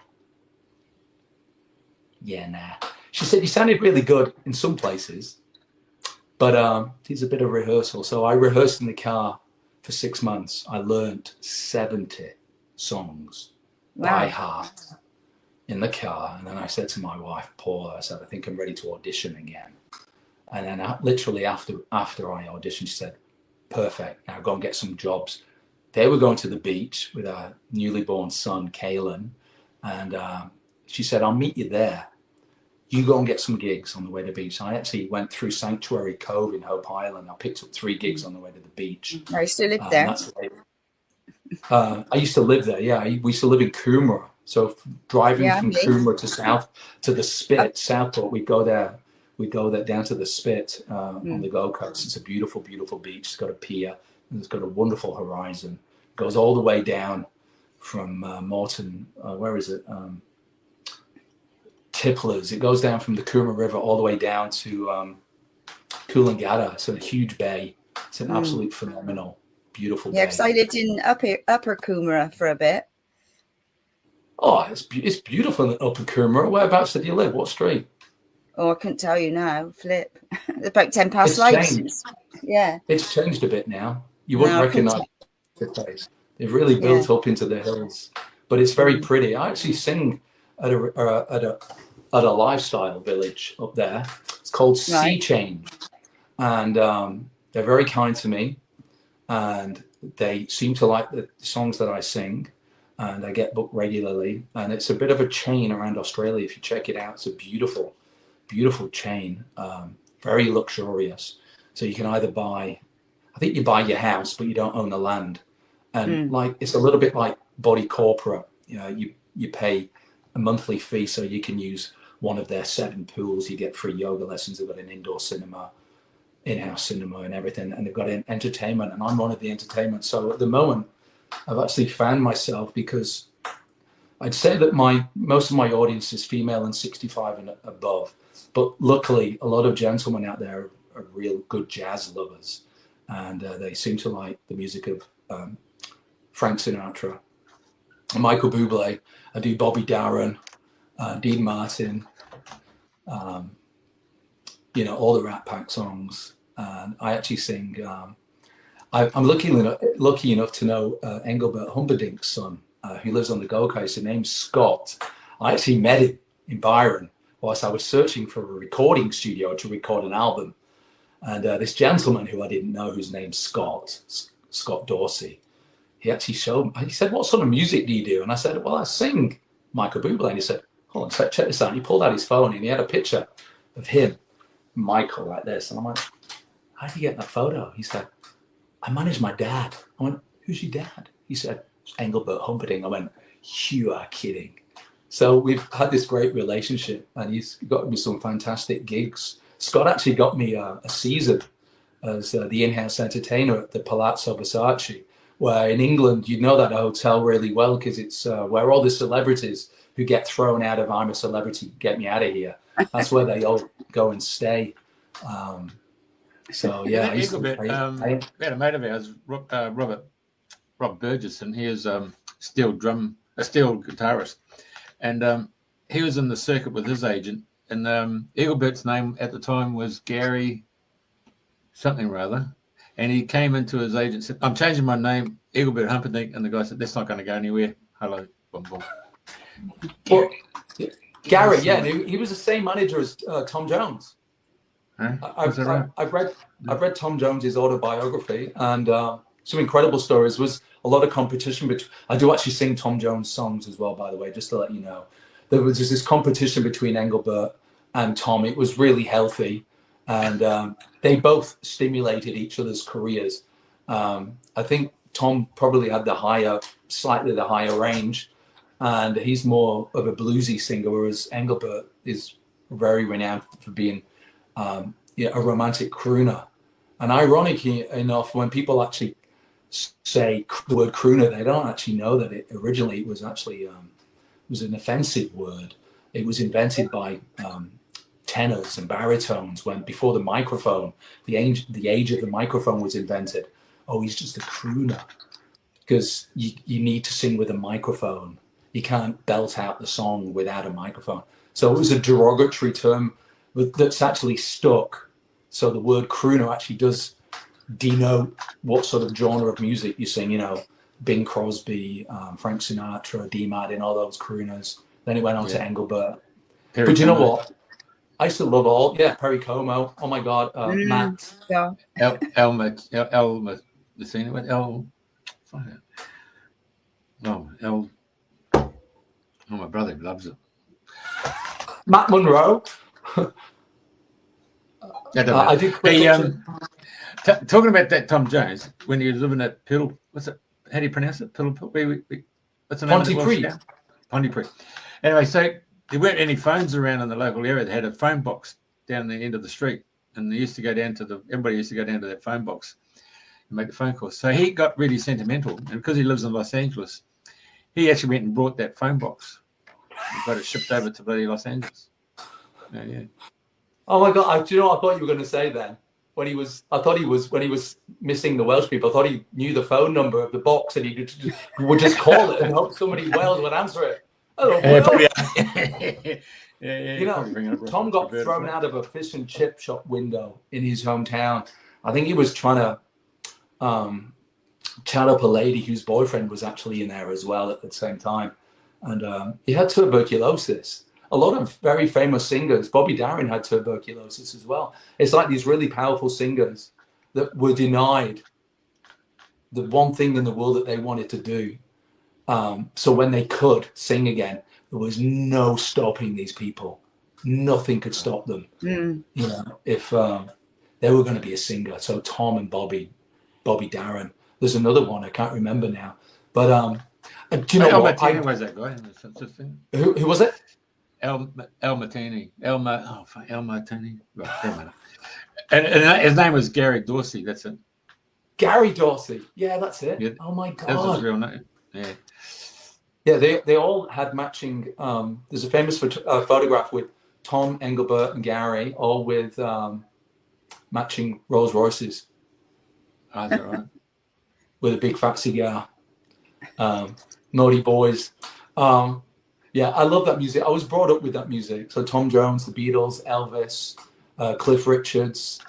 She said, you sounded really good in some places, but it's a bit of rehearsal. So I rehearsed in the car for 6 months. I learned 70 songs by heart in the car. And then I said to my wife, Paula, I said, I think I'm ready to audition again. And then literally after I auditioned, she said, perfect, now go and get some jobs. They were going to the beach with our newly born son, Kalen. And she said, I'll meet you there. You go and get some gigs on the way to the beach. I actually went through Sanctuary Cove in Hope Island. I picked up 3 gigs on the way to the beach. I used to live there. I used to live there, yeah. We used to live in Coomera. So driving from Coomera to the Spit, Southport, we go there down to the Spit on the Gold Coast. It's a beautiful, beautiful beach. It's got a pier, and it's got a wonderful horizon. It goes all the way down from Morton, where is it? Tipplers. It goes down from the Coomera River all the way down to Coolangatta. It's a huge bay. It's an absolute phenomenal, beautiful bay. Yeah, because I lived in Upper Coomera for a bit. Oh, it's beautiful in Upper Coomera. Whereabouts did you live? What street? Oh, I couldn't tell you now. Flip. About 10 past 8. Yeah. It's changed a bit now. You wouldn't recognise the place. They've really built up into the hills, but it's very pretty. I actually sing at a lifestyle village up there. It's called Sea Change, and they're very kind to me, and they seem to like the songs that I sing, and I get booked regularly. And it's a bit of a chain around Australia. If you check it out, it's a beautiful, beautiful chain, very luxurious. So you can either buy, I think you buy your house, but you don't own the land. And like, it's a little bit like Body Corporate. You know, you pay a monthly fee so you can use one of their 7 pools. You get free yoga lessons. They've got an indoor cinema, in-house cinema and everything. And they've got an entertainment, and I'm one of the entertainment. So at the moment, I've actually found myself, because I'd say that most of my audience is female and 65 and above, but luckily a lot of gentlemen out there are real good jazz lovers, and they seem to like the music of Frank Sinatra, Michael Bublé. I do Bobby Darin, Dean Martin, you know, all the Rat Pack songs. And I actually sing. I'm lucky enough to know Engelbert Humperdinck's son, who lives on the Gold Coast. His name's Scott. I actually met him in Byron whilst I was searching for a recording studio to record an album. And this gentleman who I didn't know, whose name's Scott Dorsey, he actually he said, what sort of music do you do? And I said, well, I sing Michael Bublé. And he said, hold on, check this out. And he pulled out his phone and he had a picture of him, Michael, like this. And I'm like, how did you get that photo? He said, I manage my dad. I went, who's your dad? He said, Engelbert Humperdinck. I went, you are kidding. So we've had this great relationship, and he's got me some fantastic gigs. Scott actually got me a season as the in-house entertainer at the Palazzo Versace, where in England, you know that hotel really well because it's where all the celebrities who get thrown out of I'm a Celebrity, Get Me Out of Here. That's where they all go and stay. So yeah, we had a mate of ours, Rob Burgess, and he is a steel guitarist, and he was in the circuit with his agent, and Engelbert's name at the time was Gary something rather, and he came into his agent and said, I'm changing my name, Engelbert Humperdinck, and the guy said, that's not going to go anywhere. Hello, boom, boom. Well, Gary, yeah, he was the same manager as Tom Jones. Huh? I've read Tom Jones's autobiography, and some incredible stories. Was a lot of competition between. I do actually sing Tom Jones songs as well, by the way, just to let you know. There was just this competition between Engelbert and Tom. It was really healthy, and they both stimulated each other's careers. I think Tom probably had slightly the higher range, and he's more of a bluesy singer, whereas Engelbert is very renowned for being a romantic crooner. And ironically enough, when people actually say the word crooner, they don't actually know that it originally was actually was an offensive word. It was invented by tenors and baritones before the microphone, the age of the microphone was invented. Oh, he's just a crooner, because you need to sing with a microphone. You can't belt out the song without a microphone. So it was a derogatory term that's actually stuck. So the word crooner actually does denote what sort of genre of music you sing, you know, Bing Crosby, Frank Sinatra, Dean Martin, all those crooners. Then it went on to Engelbert. But you know what? I used to love Perry Como. Oh my God, Matt. Yeah. Oh, my brother loves it. Matt Monroe. I did. Talking about that Tom Jones, when he was living at what's it? How do you pronounce it? What's the name of it? Pontypridd. Anyway, so there weren't any phones around in the local area. They had a phone box down the end of the street, and everybody used to go down to that phone box and make the phone calls. So he got really sentimental, and because he lives in Los Angeles, he actually went and brought that phone box. He got it shipped over to bloody Los Angeles. Yeah. Oh my God! Do you know what I thought you were going to say then? When he was missing the Welsh people, I thought he knew the phone number of the box and he would just call it and hope somebody in Wales would answer it. Hello, you know, Tom got thrown out of a fish and chip shop window in his hometown. I think he was trying to chat up a lady whose boyfriend was actually in there as well at the same time, and he had tuberculosis. A lot of very famous singers, Bobby Darin had tuberculosis as well. It's like these really powerful singers that were denied the one thing in the world that they wanted to do. So when they could sing again, there was no stopping these people. Nothing could stop them. You know, if they were going to be a singer. So Tom and Bobby Darin. There's another one I can't remember now. But do you know what? Where's that guy? Who was it? El Martini. El Martini. Right, and his name was Gary Dorsey. That's it. Gary Dorsey. Yeah, that's it. Yeah, oh my God. That's his real name. Yeah. Yeah, they all had matching. There's a famous photograph with Tom, Engelbert, and Gary, all with matching Rolls Royces. Oh, is that right? With a big fat cigar. Naughty boys. Yeah, I love that music. I was brought up with that music. So Tom Jones, the Beatles, Elvis, Cliff Richards,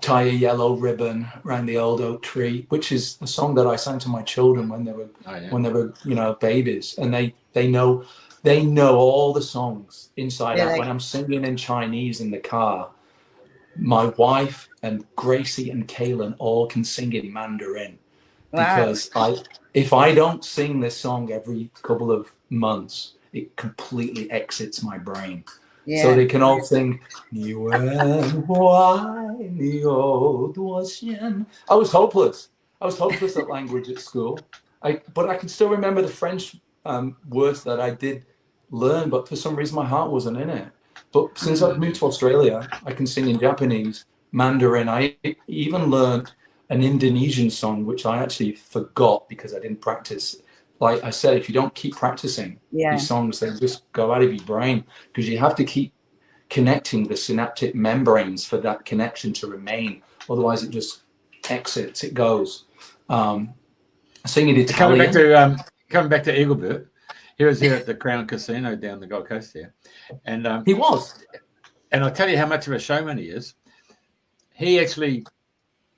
Tie a Yellow Ribbon Round the Old Oak Tree, which is a song that I sang to my children when they were babies, and they know all the songs inside out. When I'm singing in Chinese in the car, my wife and Gracie and Kaylin all can sing in Mandarin. Wow. Because if I don't sing this song every couple of months, it completely exits my brain. Yeah. So they can all sing. I was hopeless. At language at school. But I can still remember the French words that I did learn, but for some reason my heart wasn't in it. But since I've moved to Australia, I can sing in Japanese, Mandarin. I even learned an Indonesian song, which I actually forgot because I didn't practice. Like I said, if you don't keep practicing these songs, they just go out of your brain, because you have to keep connecting the synaptic membranes for that connection to remain. Otherwise, it just exits, it goes. Singing Italian. Coming back to Engelbert, he was here at the Crown Casino down the Gold Coast there. And he was. And I'll tell you how much of a showman he is. He actually,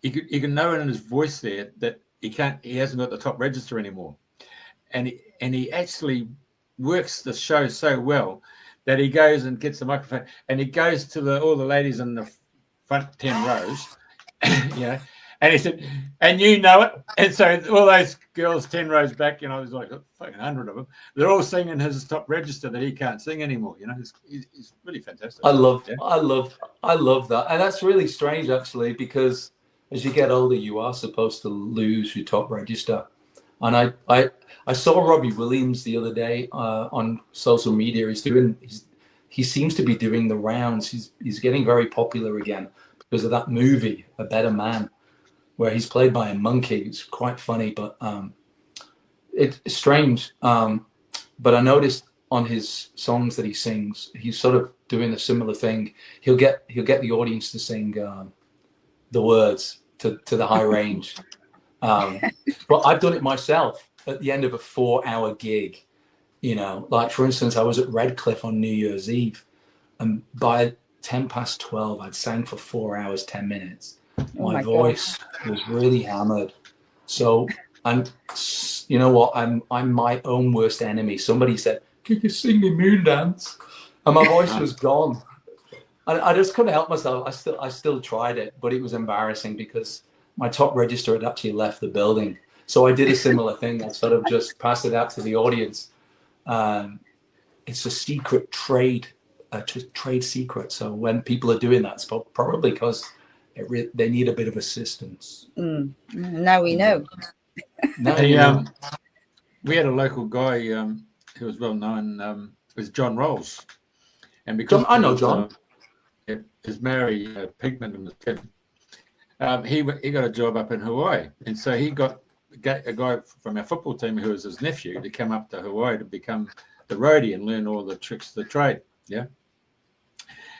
you can know it in his voice there that he hasn't got the top register anymore. And he actually works the show so well that he goes and gets the microphone and he goes to all the ladies in the front 10 rows, and he said, and you know it. And so all those girls 10 rows back, there's like fucking 100 of them. They're all singing his top register that he can't sing anymore. He's really fantastic. I love that. And that's really strange, actually, because as you get older, you are supposed to lose your top register. And I saw Robbie Williams the other day on social media. He seems to be doing the rounds. He's getting very popular again because of that movie, A Better Man, where he's played by a monkey. It's quite funny, but it's strange. But I noticed on his songs that he sings, he's sort of doing a similar thing. He'll get the audience to sing the words to the high range. But I've done it myself at the end of a 4-hour gig. Like for instance, I was at Redcliffe on New Year's Eve, and by 12:10, I'd sang for 4 hours, 10 minutes. My voice was really hammered. So, and you know what? I'm my own worst enemy. Somebody said, "Can you sing me Moon Dance?" And my voice was gone. I just couldn't help myself. I still tried it, but it was embarrassing because my top register had actually left the building. So I did a similar thing. I sort of just passed it out to the audience. It's a secret trade secret. So when people are doing that, it's probably because they need a bit of assistance. Now we know. We had a local guy who was well known. Was John Rolls, and because I know John. His Mary Pigment and the kid. He got a job up in Hawaii, and so he got a guy from our football team who was his nephew to come up to Hawaii to become the roadie and learn all the tricks of the trade. Yeah.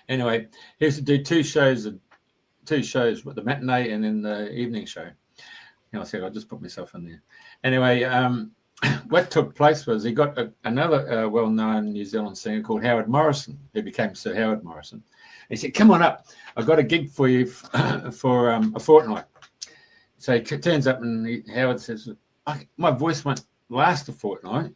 Anyway, he used to do two shows with the matinee and then the evening show. I said, I'll just put myself in there. Anyway, what took place was he got another well-known New Zealand singer called Howard Morrison, who became Sir Howard Morrison. He said, "Come on up. I've got a gig for you for a fortnight." So he turns up and Howard says, "My voice won't last a fortnight.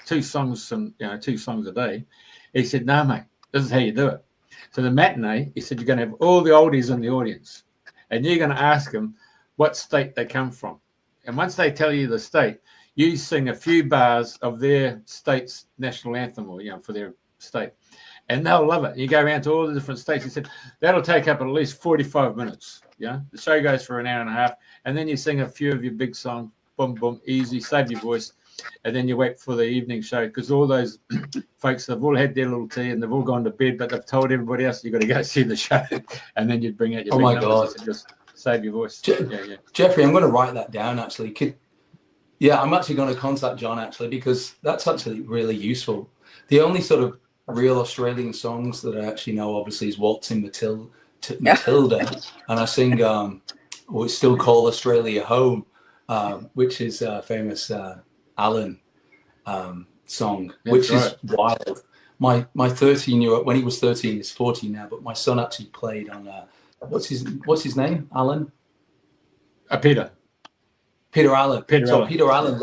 2 songs a day." He said, "No, mate, this is how you do it." So the matinee, he said, "You're going to have all the oldies in the audience, and you're going to ask them what state they come from. And once they tell you the state, you sing a few bars of their state's national anthem, or for their state, and they'll love it. You go around to all the different states." He said, "That'll take up at least 45 minutes. The show goes for an hour and a half, and then you sing a few of your big songs, boom, boom, easy, save your voice, and then you wait for the evening show, because all those folks, they've all had their little tea and they've all gone to bed, but they've told everybody else you've got to go see the show, and then you'd bring out your big numbers and just save your voice." Jeffrey, I'm going to write that down, actually. Yeah, I'm actually going to contact John actually, because that's actually really useful. The only sort of real Australian songs that I actually know, obviously, is Waltzing Matilda, and I sing "We Still Call Australia Home," which is a famous Alan song, which is wild. My 13-year-old, when he was 13, he's 14 now, but my son actually played on what's his name? Alan? Peter. Peter Allen. Peter Allen. Peter Allen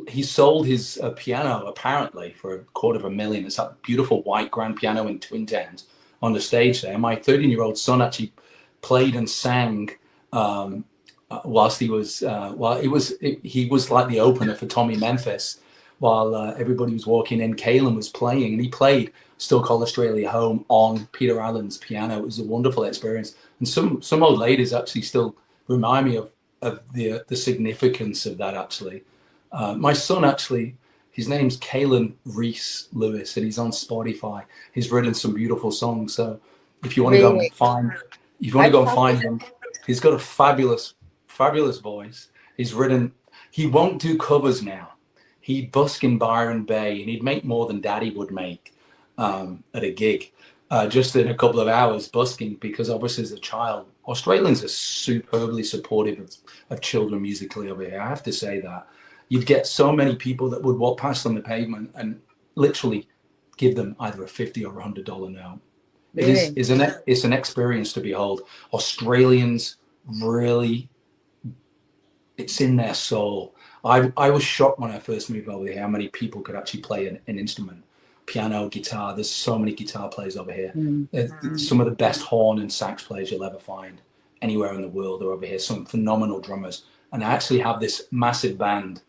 he sold his piano apparently for $250,000. It's that beautiful white grand piano in Twin Towns on the stage there. My 13-year-old son actually played and sang whilst he was he was like the opener for Tommy Memphis while everybody was walking in. Kalen was playing, and he played "Still Call Australia Home" on Peter Allen's piano. It was a wonderful experience, and some old ladies actually still remind me of the significance of that. Actually, my son actually, his name's Kalen Reese Lewis, and he's on Spotify. He's written some beautiful songs. So if you want to go and find, him, he's got a fabulous voice. He won't do covers now. He'd busk in Byron Bay, and he'd make more than Daddy would make at a gig, just in a couple of hours busking, because obviously as a child, Australians are superbly supportive of children musically over here. I have to say that. You'd get so many people that would walk past on the pavement and literally give them either a $50 or $100 note. Really? It's an experience to behold. Australians really, it's in their soul. I was shocked when I first moved over here how many people could actually play an instrument. Piano, guitar. There's so many guitar players over here. Some of the best horn and sax players you'll ever find anywhere in the world are over here. Some phenomenal drummers. And I actually have this massive band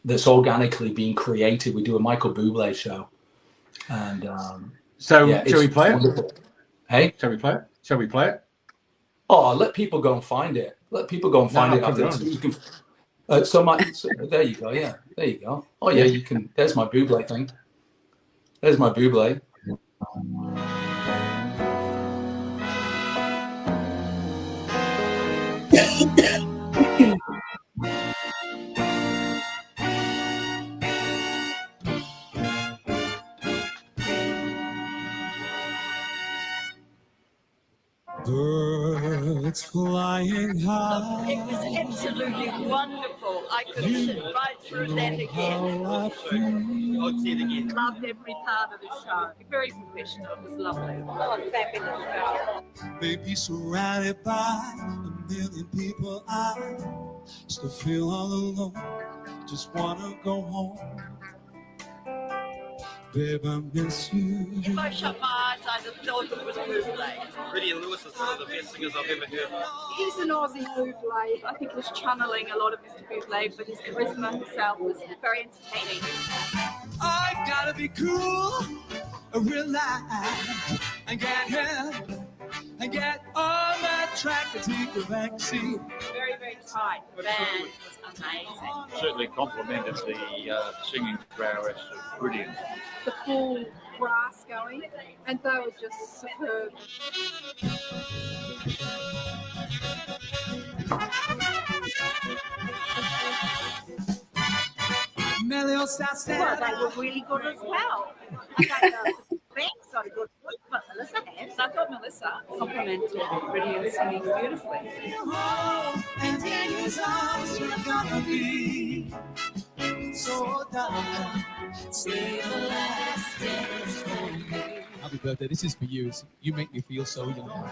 that's organically being created. We do a Michael Bublé show. And shall we play it? Hey? Shall we play it? Oh, let people go and find it. Let people go and find it after this. You can, there you go. Yeah, there you go. Oh yeah, you can. There's my Bublé thing. There's my Bublé. Birds flying high. It was absolutely wonderful. I could sit right through that again. I'd see it again. Loved every part of the show. Very professional. It was lovely. Oh, fabulous show. Baby, surrounded by a million people, I still feel all alone. Just wanna go home. Babe, I miss you. If I shut my eyes, I'd have thought it was Bublé. Rhydian Lewis is one of the best singers I've ever heard. He's an Aussie Bublé. I think he was channeling a lot of Mr. Bublé, but his charisma himself was very entertaining. I gotta be cool, relax, and get him, and get on that track and take the back seat. Very, very tight. The band was amazing. Certainly complimented the singing prowess of Rhydian. The full brass going, and they were just superb. Well, they were really good as well. I don't know if the band's got a good voice, but Melissa has. I thought Melissa complimented Rhydian singing beautifully. And in his arms you're gonna be. So darling, say the last dance for me. Happy birthday, this is for you. You make me feel so young.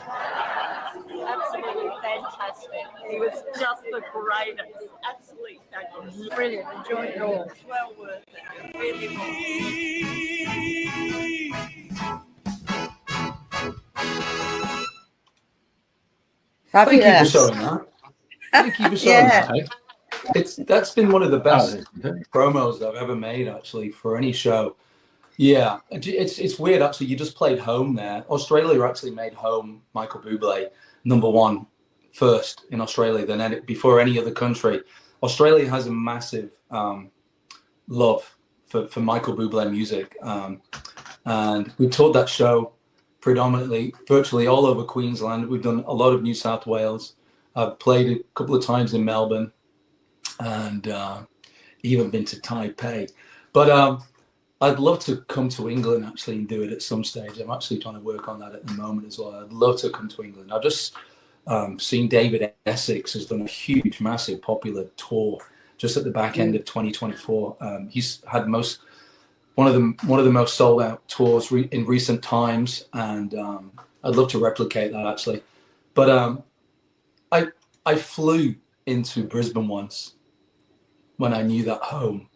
Absolutely fantastic. He was just the greatest. Absolutely fabulous. Brilliant. Enjoyed it all. It's well worth it. Really Fabulous. Thank you for showing that. Thank you for showing that. That's been one of the best promos I've ever made, actually, for any show. Yeah, it's weird, actually. You just played home there. Australia actually made home Michael Bublé #1 first in Australia, then before any other country. Australia has a massive love for Michael Bublé music. And we toured that show predominantly, virtually all over Queensland. We've done a lot of New South Wales. I've played a couple of times in Melbourne. And even been to Taipei. But I'd love to come to England actually and do it at some stage. I'm actually trying to work on that at the moment as well. I'd love to come to England. I've just seen David Essex has done a huge, massive, popular tour just at the back end of 2024. He's had one of the most sold out tours in recent times, and I'd love to replicate that actually. But I flew into Brisbane once when I knew that home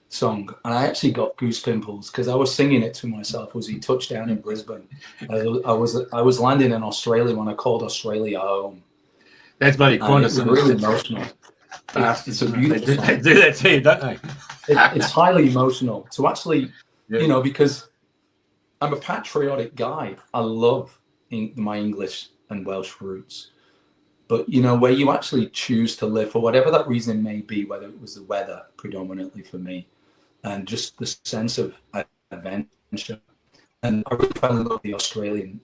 song, and I actually got goose pimples because I was singing it to myself as he touched down in Brisbane. I was landing in Australia when I called Australia home. That's bloody It's really emotional. It's a beautiful song. They do that to you, don't they? It's highly emotional to actually, because I'm a patriotic guy. I love my English and Welsh roots. But, where you actually choose to live, for whatever that reason may be, whether it was the weather predominantly for me, and just the sense of adventure. And I really fell in love with the Australian,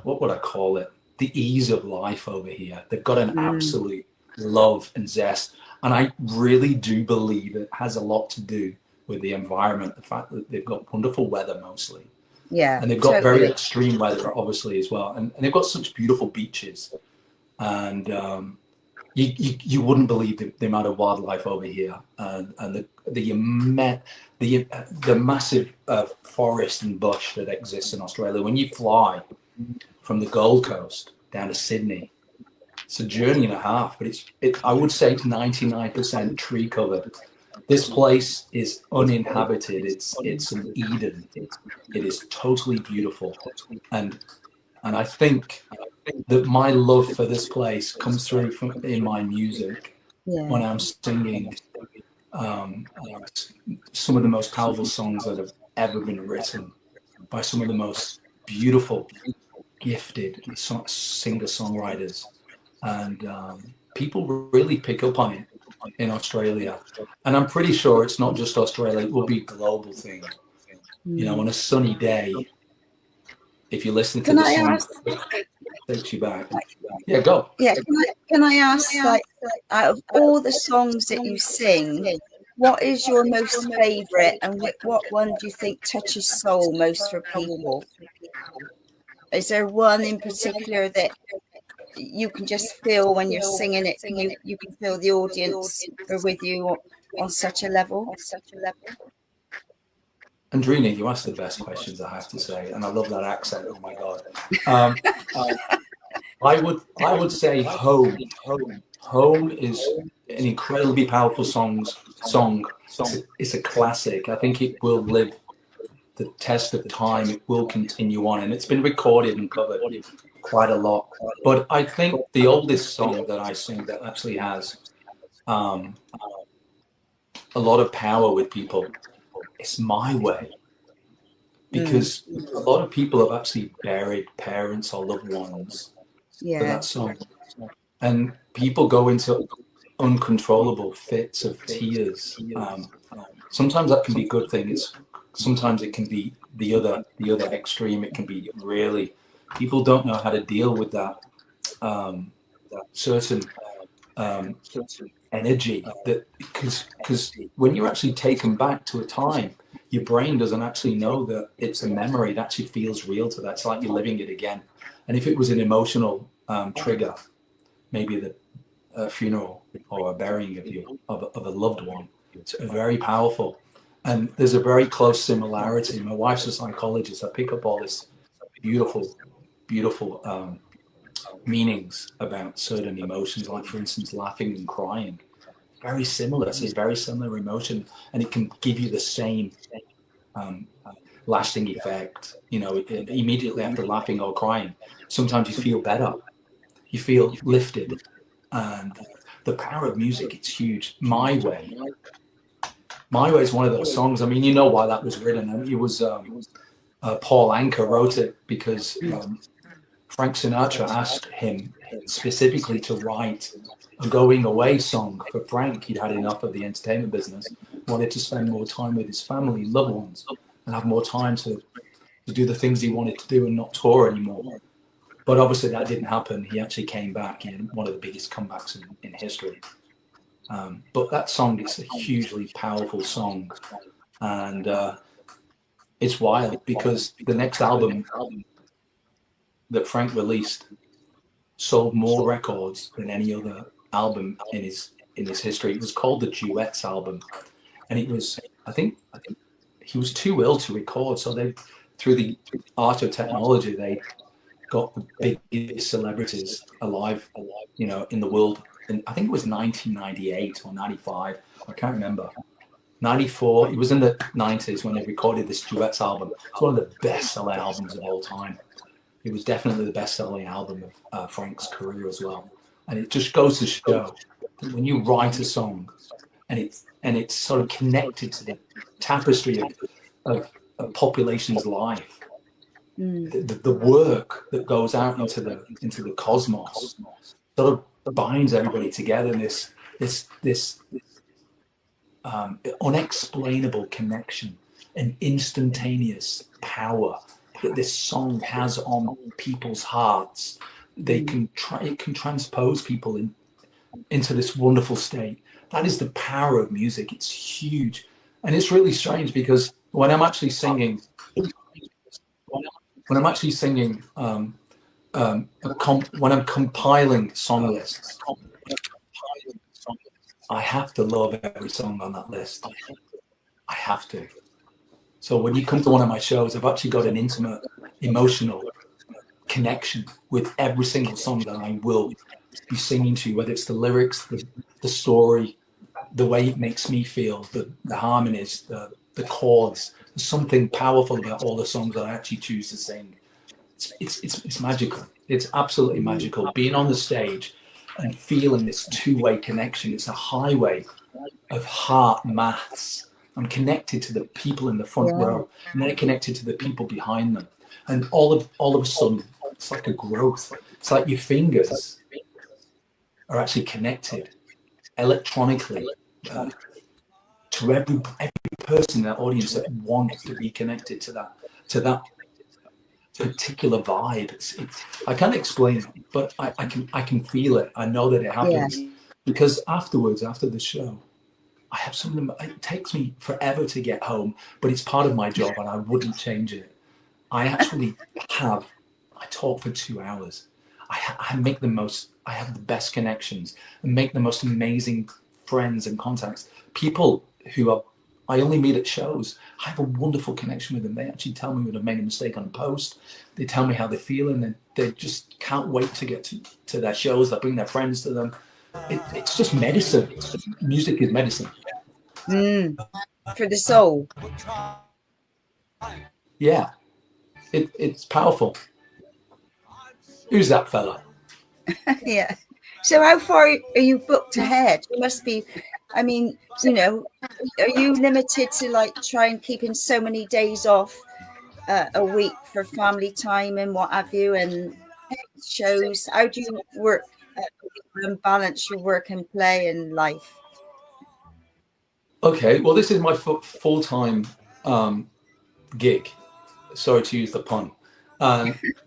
what would I call it? The ease of life over here. They've got an absolute love and zest. And I really do believe it has a lot to do with the environment, the fact that they've got wonderful weather mostly. Yeah. And they've got very extreme weather, obviously, as well. And they've got such beautiful beaches. And you wouldn't believe the amount of wildlife over here, and the massive forest and bush that exists in Australia. When you fly from the Gold Coast down to Sydney, it's a journey and a half, but I would say it's 99% tree covered. This place is uninhabited. It's an Eden. It is totally beautiful, and I think that my love for this place comes through in my music when I'm singing some of the most powerful songs that have ever been written by some of the most beautiful, gifted singer-songwriters, and people really pick up on it in Australia. And I'm pretty sure it's not just Australia, it will be a global thing. On a sunny day, if you listen to the song, it takes you back. Yeah, go. Yeah, can I ask, like, out of all the songs that you sing, what is your most favourite, and what one do you think touches soul most for people? Is there one in particular that you can just feel when you're singing it? You can feel the audience are with you on such a level. Andrena, you ask the best questions, I have to say, and I love that accent. Oh my God. I would say Home. Home is an incredibly powerful song. It's a classic. I think it will live the test of time. It will continue on, and it's been recorded and covered quite a lot. But I think the oldest song that I sing that actually has a lot of power with people, it's My Way. Because a lot of people have actually buried parents or loved ones for that song. And people go into uncontrollable fits of tears. Sometimes that can be a good thing. Sometimes it can be the other extreme. It can be really, people don't know how to deal with that certain energy, that because when you're actually taken back to a time, your brain doesn't actually know that it's a memory. It actually feels real to that. It's like you're living it again. And if it was an emotional trigger, maybe the funeral or a burying of a loved one, it's very powerful. And there's a very close similarity. My wife's a psychologist. I pick up all this beautiful meanings about certain emotions, like, for instance, laughing and crying. Very similar. It's a very similar emotion, and it can give you the same lasting effect. Immediately after laughing or crying, sometimes you feel better. You feel lifted, and the power of music, it's huge. My Way is one of those songs. I mean, you know why that was written. It was Paul Anka wrote it because Frank Sinatra asked him specifically to write a going away song for Frank. He'd had enough of the entertainment business, wanted to spend more time with his family, loved ones, and have more time to do the things he wanted to do and not tour anymore. But obviously that didn't happen. He actually came back in one of the biggest comebacks in history. But that song is a hugely powerful song, and it's wild because the next album that Frank released sold more records than any other album in his history. It was called the Duets album, and it was, I think he was too ill to record, so they, through the art of technology, they got the biggest celebrities alive, you know, in the world. And I think it was 1998 or 95, I can't remember. 94, it was in the 90s when they recorded this Duets album. It's one of the best-selling albums of all time. It was definitely the best-selling album of Frank's career as well. And it just goes to show that when you write a song and it's sort of connected to the tapestry of a population's life, the work that goes out into the cosmos sort of binds everybody together in this unexplainable connection and instantaneous power that this song has on people's hearts. It can transpose people into this wonderful state. That is the power of music. It's huge, and it's really strange because when I'm actually singing, when I'm compiling song lists, I have to love every song on that list. I have to. So when you come to one of my shows, I've actually got an intimate, emotional connection with every single song that I will be singing to, whether it's the lyrics, the story, the way it makes me feel, the harmonies, the chords. There's something powerful about all the songs that I actually choose to sing. It's magical. It's absolutely magical. Being on the stage and feeling this two-way connection. It's a highway of heart maths. I'm connected to the people in the front row, and they're connected to the people behind them. And all of a sudden, it's like a growth. It's like your fingers are actually connected electronically to every person in that audience that wants to be connected to that particular vibe. I can't explain it, but I can feel it. I know that it happens because afterwards, after the show, I have something. It takes me forever to get home, but it's part of my job, and I wouldn't change it. I actually I talk for 2 hours. I make the most. I have the best connections and make the most amazing friends and contacts. People who I only meet at shows. I have a wonderful connection with them. They actually tell me when I've made a mistake on a post. They tell me how they're feeling, and they just can't wait to get to their shows. They bring their friends to them. It's just medicine. Music is medicine. For the soul. Yeah, it's powerful. Who's that fella? Yeah. So how far are you booked ahead? You must be, I mean, you know, are you limited to like try and keep in so many days off a week for family time and what have you, and shows? How do you work and balance your work and play and life? Okay, well, this is my full-time gig. Sorry to use the pun.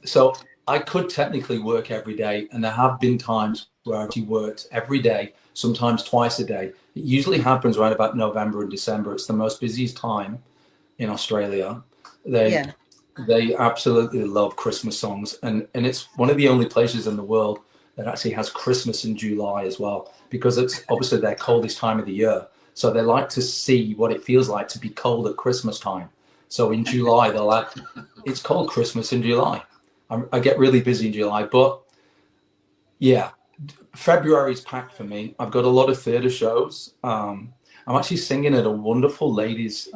So I could technically work every day, and there have been times where I've actually worked every day, sometimes twice a day. It usually happens right about November and December. It's the most busiest time in Australia. They absolutely love Christmas songs, and it's one of the only places in the world that actually has Christmas in July as well, because it's obviously their coldest time of the year. So they like to see what it feels like to be cold at Christmas time. So in July, they're like, it's called Christmas in July. I get really busy in July, but yeah, February is packed for me. I've got a lot of theatre shows. I'm actually singing at a wonderful ladies'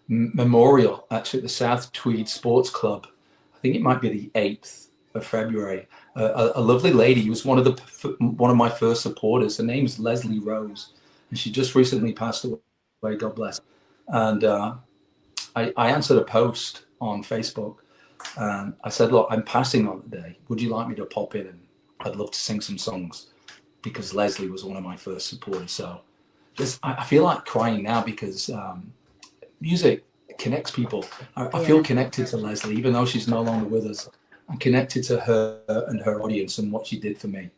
memorial, actually, at the South Tweed Sports Club. I think it might be the 8th of February. A lovely lady who was one of my first supporters. Her name's Leslie Rose, and she just recently passed away. God bless. And I answered a post on Facebook, and I said, "Look, I'm passing on the day. Would you like me to pop in? And I'd love to sing some songs," because Leslie was one of my first supporters. So I feel like crying now because music connects people. I feel connected to Leslie, even though she's no longer with us. I'm connected to her and her audience and what she did for me.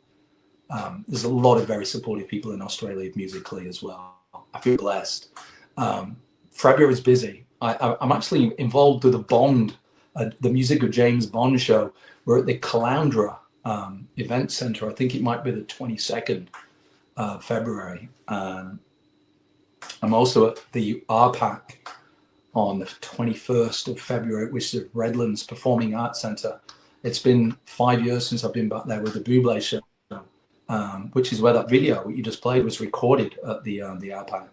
There's a lot of very supportive people in Australia musically as well. I feel blessed. February is busy. I'm actually involved with a Bond, the Music of James Bond show. We're at the Caloundra event center. I think it might be the 22nd of February. I'm also at the RPAC on the 21st of February, which is Redlands Performing Arts Centre. It's been 5 years since I've been back there with the Bublé show, which is where that video what you just played was recorded at the RPAC.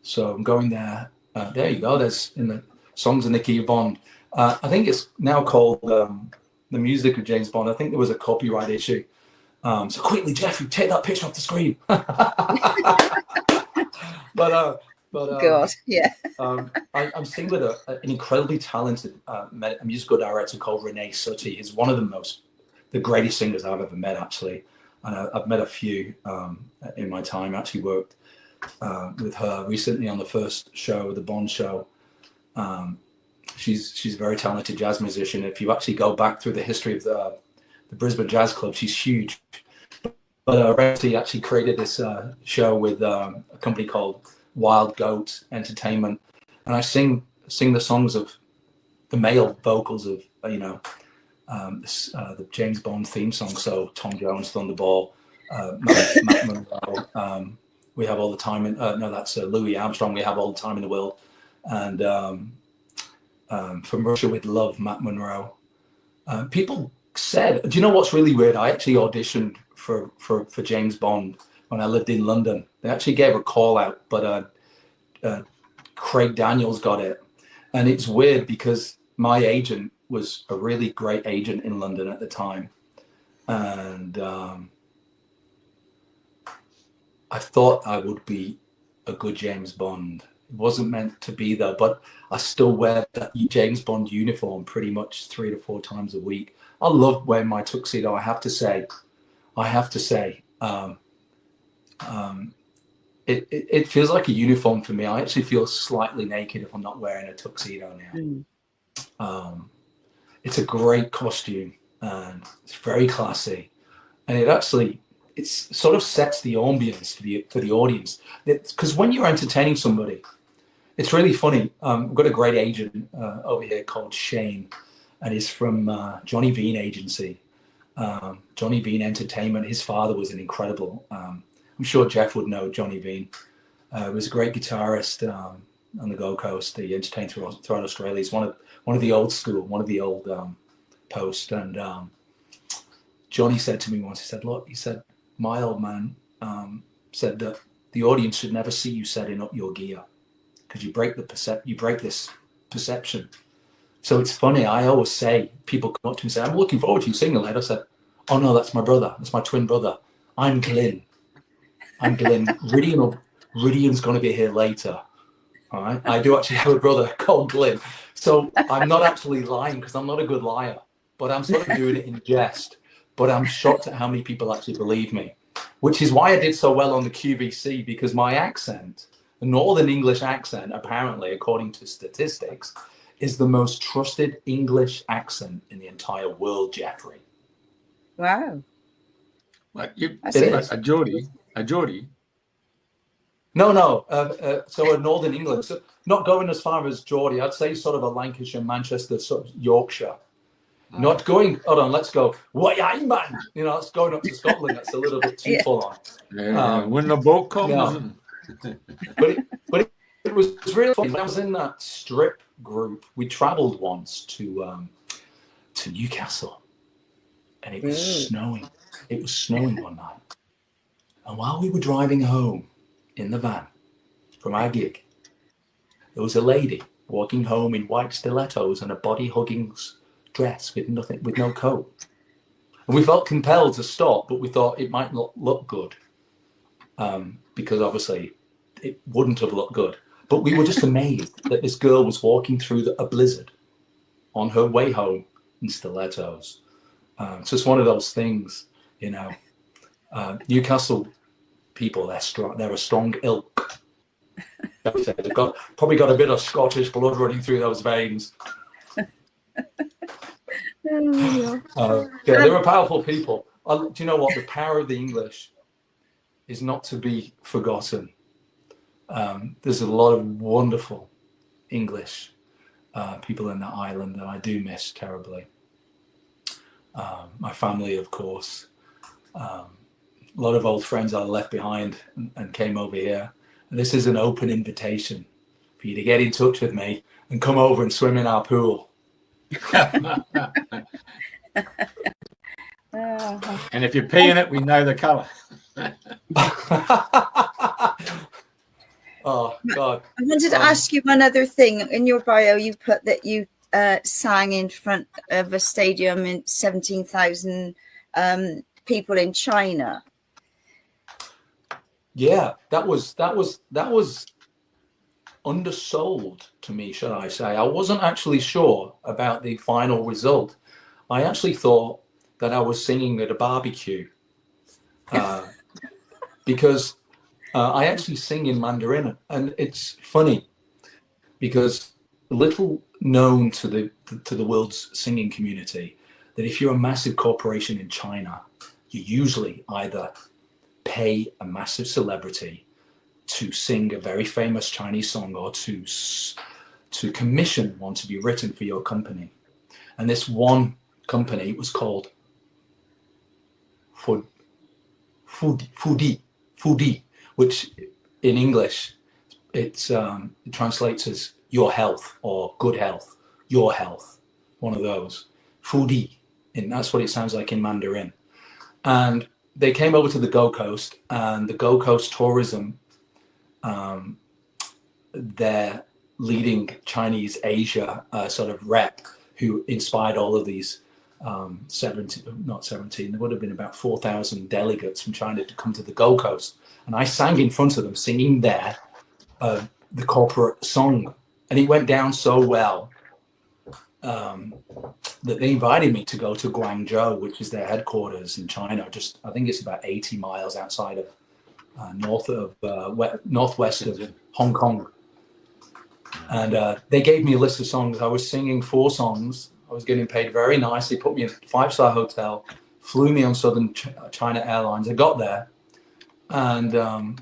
So I'm going there. There you go. There's in the songs in the key of Bond. I think it's now called The Music of James Bond. I think there was a copyright issue. So quickly, Jeffrey, take that picture off the screen. But God, yeah. I'm singing with an incredibly talented musical director called Renee Sutty. He's one of the greatest singers I've ever met, actually. And I've met a few in my time. I actually worked with her recently on the first show, the Bond show. She's a very talented jazz musician. If you actually go back through the history of the Brisbane Jazz Club, she's huge. But Renee actually created this show with a company called Wild Goat Entertainment, and I sing the songs of the male vocals of the James Bond theme song. So Tom Jones, Thunderball, Matt Monroe, We Have All the Time in that's Louis Armstrong, We Have All the Time in the World, and From Russia with Love, Matt Monroe. People said, do you know what's really weird? I actually auditioned for James Bond when I lived in London. They actually gave a call out, but Craig Daniels got it. And it's weird because my agent was a really great agent in London at the time. And I thought I would be a good James Bond. It wasn't meant to be though, but I still wear that James Bond uniform pretty much 3 to 4 times a week. I love wearing my tuxedo, I have to say. It feels like a uniform for me. I actually feel slightly naked if I'm not wearing a tuxedo now. It's a great costume and it's very classy, and it sort of sets the ambience for the audience. Because when you're entertaining somebody, it's really funny. I've got a great agent over here called Shane, and he's from Johnny Bean Agency, Johnny Bean Entertainment. His father was an incredible. I'm sure Jeff would know Johnny Bean. He was a great guitarist on the Gold Coast. He entertained throughout Australia. He's one of the old school, one of the old post. And Johnny said to me once, he said, look, he said, my old man said that the audience should never see you setting up your gear because you break this perception. So it's funny. I always say, people come up to me and say, I'm looking forward to you singing later. I said, oh no, that's my brother. That's my twin brother. I'm Glyn. Rhydian's going to be here later. All right. I do actually have a brother called Glyn. So I'm not actually lying because I'm not a good liar, but I'm sort of doing it in jest. But I'm shocked at how many people actually believe me, which is why I did so well on the QVC, because my accent, the Northern English accent, apparently, according to statistics, is the most trusted English accent in the entire world, Jeffrey. Wow. Like a Geordie? No. So a Northern England, so not going as far as Geordie. I'd say sort of a Lancashire, Manchester, sort of Yorkshire. Not going. Hold on, let's go. What man? It's going up to Scotland. That's a little bit too full on. Yeah, when the boat comes. Yeah. But it was really funny. When I was in that strip group, we travelled once to Newcastle, and it was snowing. It was snowing one night. And while we were driving home in the van from our gig, there was a lady walking home in white stilettos and a body-hugging dress with no coat. And we felt compelled to stop, but we thought it might not look good because obviously it wouldn't have looked good. But we were just amazed that this girl was walking through a blizzard on her way home in stilettos. So it's one of those things, Newcastle people, they're strong. They're a strong ilk. They've probably got a bit of Scottish blood running through those veins. They're a powerful people. Do you know what? The power of the English is not to be forgotten. There's a lot of wonderful English people in that island that I do miss terribly. My family, of course. A lot of old friends I left behind and came over here. And this is an open invitation for you to get in touch with me and come over and swim in our pool. And if you pee in it, we know the color. Oh, God. I wanted to ask you one other thing. In your bio, you put that you sang in front of a stadium in 17,000 people in China. Yeah, that was undersold to me, shall I say. I wasn't actually sure about the final result. I actually thought that I was singing at a barbecue because I actually sing in Mandarin, and it's funny because little known to the world's singing community that if you're a massive corporation in China, you usually either pay a massive celebrity to sing a very famous Chinese song or to commission one to be written for your company. And this one company was called Fudi, which in English it translates as your health or good health, your health, one of those. Fudi, and that's what it sounds like in Mandarin. And they came over to the Gold Coast, and the Gold Coast tourism, their leading Chinese Asia sort of rep, who inspired all of these 17, there would have been about 4,000 delegates from China to come to the Gold Coast. And I sang in front of them, singing there the corporate song. And it went down so well that they invited me to go to Guangzhou, which is their headquarters in China. Just, I think it's about 80 miles outside of northwest of Hong Kong. And they gave me a list of songs. I was singing 4 songs. I was getting paid very nice. They put me in a 5-star hotel, flew me on Southern China Airlines. I got there, and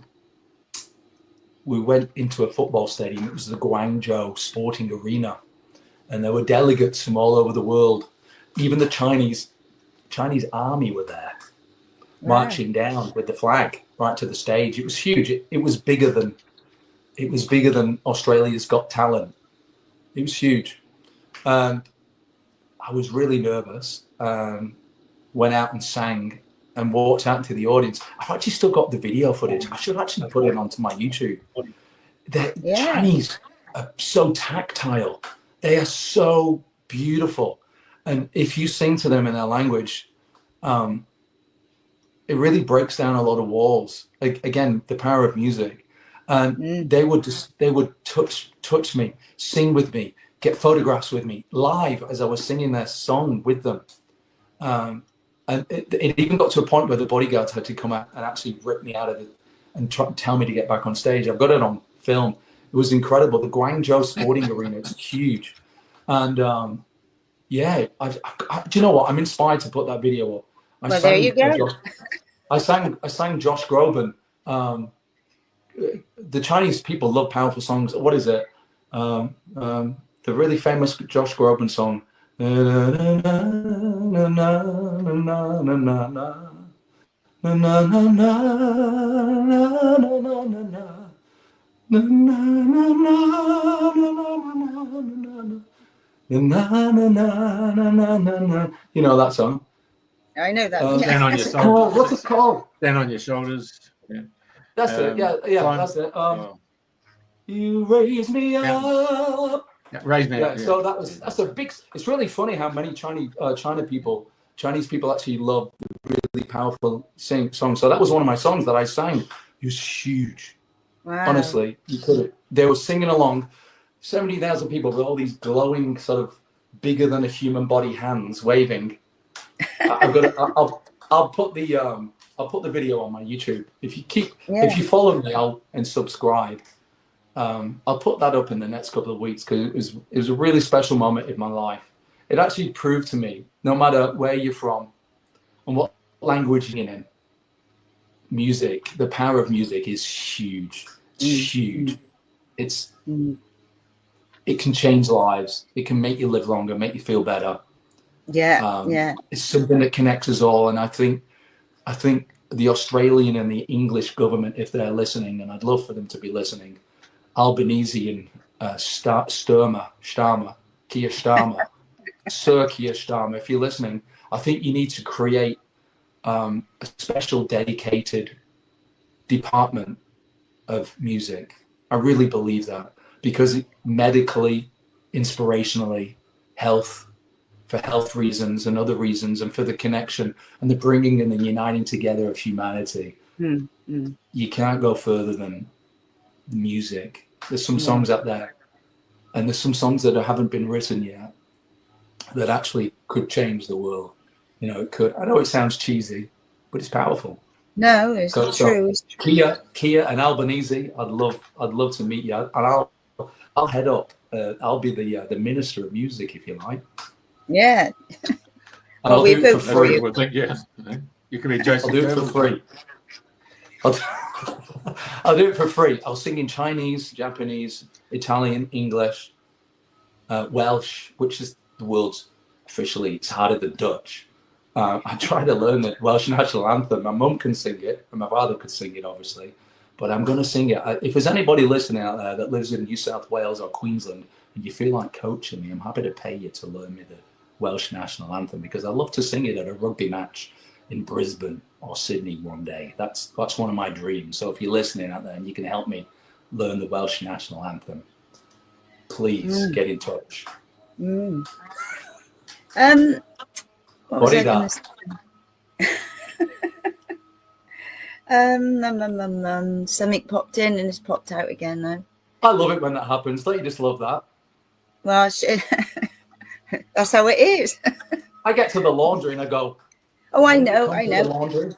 we went into a football stadium. It was the Guangzhou Sporting Arena, and there were delegates from all over the world. Even the Chinese army were there, marching down with the flag right to the stage. It was huge. It was bigger than Australia's Got Talent. It was huge, and I was really nervous. Went out and sang and walked out into the audience. I've actually still got the video footage. I should actually put it onto my YouTube. The Chinese are so tactile. They are so beautiful. And if you sing to them in their language, it really breaks down a lot of walls. Like, again, the power of music. And they would touch me, sing with me, get photographs with me live as I was singing their song with them. And it even got to a point where the bodyguards had to come out and actually rip me out of it and tell me to get back on stage. I've got it on film. It was incredible. The Guangzhou Sporting Arena, it's huge. And do you know what? I'm inspired to put that video up. There you go. I sang Josh Groban. The Chinese people love powerful songs. What is it? The really famous Josh Groban song. You know that song? I know that. Stand on your shoulders. What's it called? Stand on your shoulders. Yeah. That's it. Yeah, that's it. You raise me up. Yeah, raise me up. Yeah. So that's a big. It's really funny how many Chinese people actually love the really powerful songs. So that was one of my songs that I sang. It was huge. Wow. Honestly, they were singing along. 70,000 people with all these glowing, sort of bigger than a human body hands waving. I'll put the video on my YouTube. If you follow me and subscribe, I'll put that up in the next couple of weeks, because it was a really special moment in my life. It actually proved to me, no matter where you're from and what language in music, the power of music is huge. It's huge. It's it can change lives. It can make you live longer, make you feel better. It's something that connects us all. And I think the Australian and the English government, if they're listening, and I'd love for them to be listening, Albanese and Keir Starmer, Sir Keir Starmer, if you're listening, I think you need to create a special dedicated department of music. I really believe that, because medically, inspirationally, for health reasons and other reasons, and for the connection and the bringing and the uniting together of humanity, you can't go further than music. There's some songs out there, and there's some songs that haven't been written yet that actually could change the world. You know, it could. I know it sounds cheesy, but it's powerful. No, it's true. It's true. Keir and Albanese, I'd love to meet you, and I'll head up. I'll be the minister of music, if you like. Yeah. I'll we do it vote for for free. you. You can be Joseph. I'll do it for free. I'll do it for free. I'll sing in Chinese, Japanese, Italian, English, Welsh, which is the world's officially, it's harder than Dutch. I try to learn the Welsh national anthem. My mum can sing it, and my father could sing it, obviously. But I'm going to sing it. If there's anybody listening out there that lives in New South Wales or Queensland, and you feel like coaching me, I'm happy to pay you to learn me the Welsh national anthem, because I love to sing it at a rugby match in Brisbane or Sydney one day. That's one of my dreams. So if you're listening out there and you can help me learn the Welsh national anthem, please get in touch. What is that? Something popped in and it's popped out again now. I love it when that happens. Don't you just love that? Well, that's how it is. I get to the laundry and I go, oh, I know. The laundry?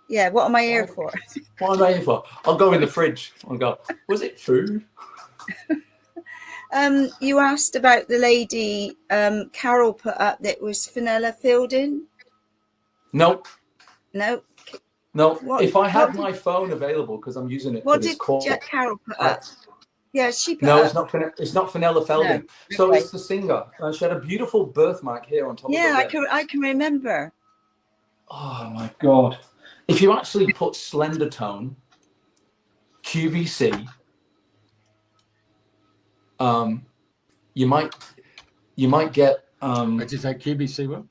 Yeah, what am I here for? What am I here for? I'll go in the fridge and go, was it food? You asked about the lady Carol put up that was Fenella Fielding. No. What, if I had my phone available, because I'm using it for this call. What did Carol put up? Yeah, she put No, up. it's not Fenella Fielding. No. So it's the singer. She had a beautiful birthmark here on top of her. Yeah, I can remember. Oh my God. If you actually put slender tone, QVC, you might get What is that, QVC what?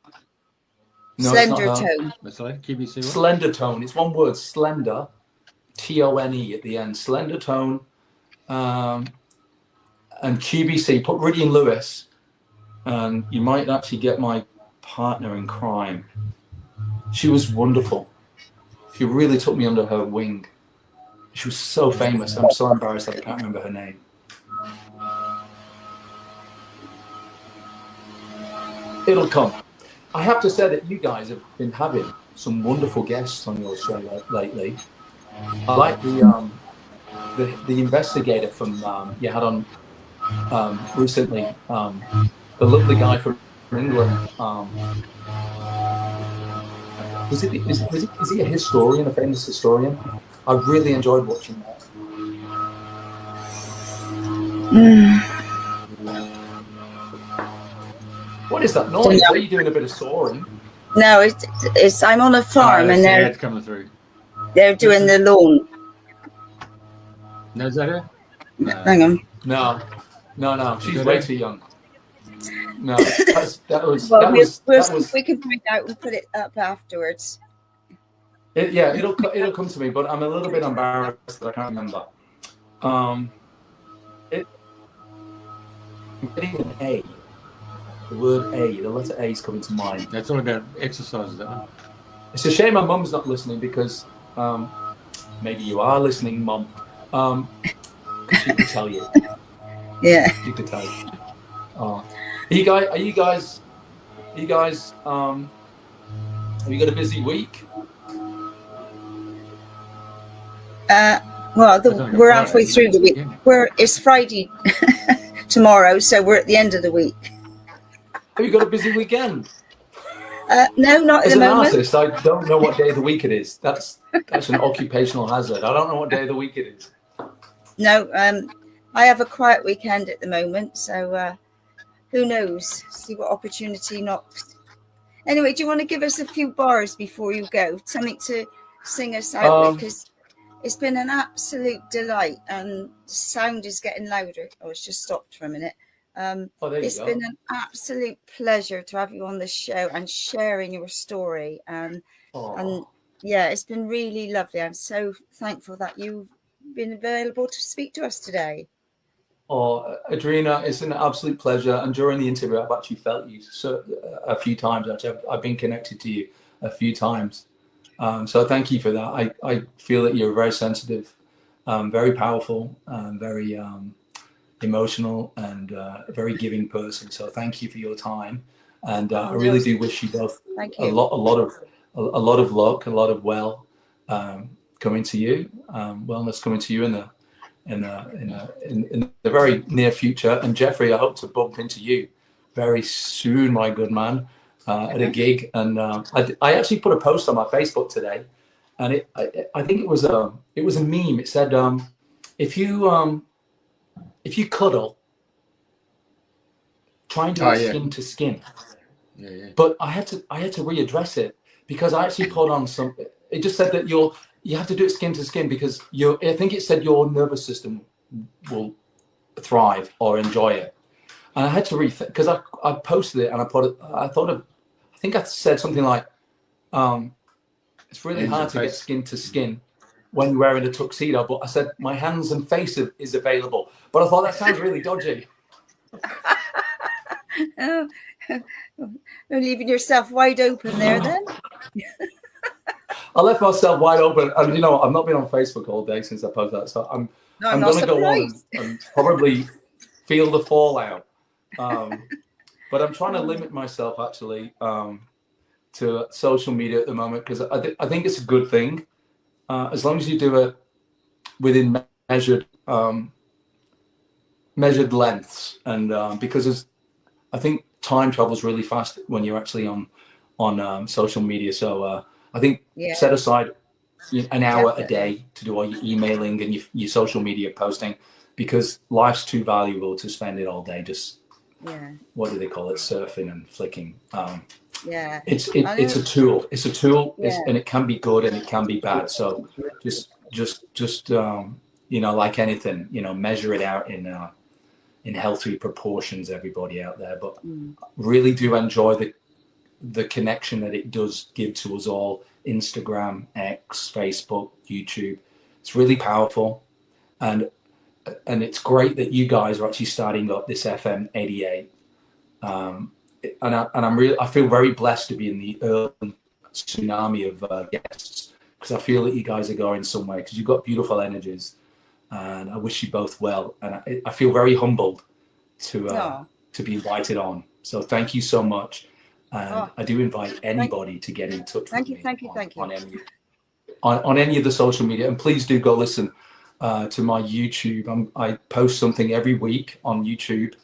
No, slender tone. What's that? QVC what? Slender tone. It's one word, slender, TONE at the end. Slender tone, and QVC. Put Rhydian Lewis, and you might actually get my partner in crime. She was wonderful. She really took me under her wing. She was so famous. I'm so embarrassed I can't remember her name. It'll come. I have to say that you guys have been having some wonderful guests on your show lately. I like the investigator from you had on recently, the lovely guy from England. Is he a historian, a famous historian? I really enjoyed watching that. What is that noise? Are you doing a bit of sawing? No, it's I'm on a farm and they're coming through. They're doing the lawn. No, is that her? No. Hang on. No. She's way too young. No, we can find out and put it up afterwards. It'll come to me, but I'm a little bit embarrassed that I can't remember. I'm getting an A. The word A, the letter A is coming to mind. That's all about exercises, that one. It's a shame my mum's not listening, because maybe you are listening, Mum. She can tell you. Yeah. She can tell you. Have you guys have you got a busy week? We're halfway through the week. It's Friday tomorrow, so we're at the end of the week. Have you got a busy weekend? No, not at As the an moment. artist, I don't know what day of the week it is. That's an occupational hazard. I don't know what day of the week it is. No, I have a quiet weekend at the moment, so who knows? See what opportunity knocks. Anyway, do you want to give us a few bars before you go? Something to sing us out with, because it's been an absolute delight, and the sound is getting louder. Oh, it's just stopped for a minute. It's been an absolute pleasure to have you on the show and sharing your story. And yeah, it's been really lovely. I'm so thankful that you've been available to speak to us today. Oh, Andrena, it's an absolute pleasure. And during the interview, I've actually felt you a few times. Actually, I've been connected to you a few times. So thank you for that. I feel that you're very sensitive, very powerful, very emotional, and a very giving person. So thank you for your time. And I really do wish you both a lot of luck, a lot of coming to you, wellness coming to you in the very near future. And Jeffrey, I hope to bump into you very soon, my good man, at a gig. And I actually put a post on my Facebook today, and I think it was a meme. It said, if you cuddle, try and do skin to skin. Yeah. But I had to readdress it, because I actually put on some. It just said that you have to do it skin to skin, because I think it said your nervous system will thrive or enjoy it. And I had to rethink, because I posted it and I think I said something like, it's really hard to get skin to skin when you're wearing a tuxedo. But I said my hands and face is available. But I thought that sounds really dodgy. You're leaving yourself wide open there then. I left myself wide open, and you know, I've not been on Facebook all day since I posted that, so I'm going to go on and probably feel the fallout. But I'm trying to limit myself actually to social media at the moment, because I think it's a good thing, as long as you do it within measured lengths, and because I think time travels really fast when you're actually on social media. So I think set aside an hour a day to do all your emailing and your social media posting, because life's too valuable to spend it all day just what do they call it, surfing and flicking. It's a tool. It's a tool, and it can be good and it can be bad. So just you know, like anything, you know, measure it out in healthy proportions, everybody out there. But really do enjoy the connection that it does give to us all. Instagram, X, Facebook, YouTube. It's really powerful, and it's great that you guys are actually starting up this FM88. I feel very blessed to be in the early tsunami of guests, because I feel that you guys are going somewhere, because you've got beautiful energies, and I wish you both well. And I feel very humbled to be invited on. So thank you so much. And I do invite anybody to get in touch with me on any of the social media. And please do go listen to my YouTube. I post something every week on YouTube.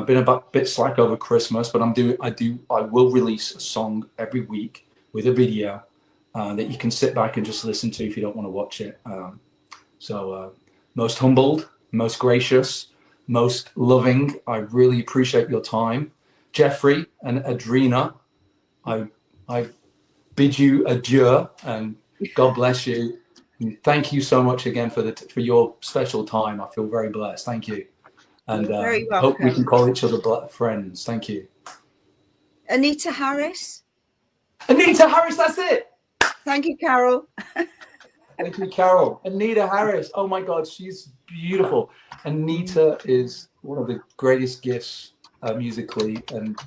Been a bit slack over Christmas, but I will release a song every week with a video that you can sit back and just listen to if you don't want to watch it. So most humbled, most gracious, most loving. I really appreciate your time. Jeffrey and Andrena, I bid you adieu, and God bless you. And thank you so much again for your special time. I feel very blessed. Thank you, and hope we can call each other friends. Thank you. Anita Harris. Anita Harris, that's it. Thank you, Carol. Thank you, Carol. Anita Harris. Oh my God, she's beautiful. Anita is one of the greatest gifts. Musically and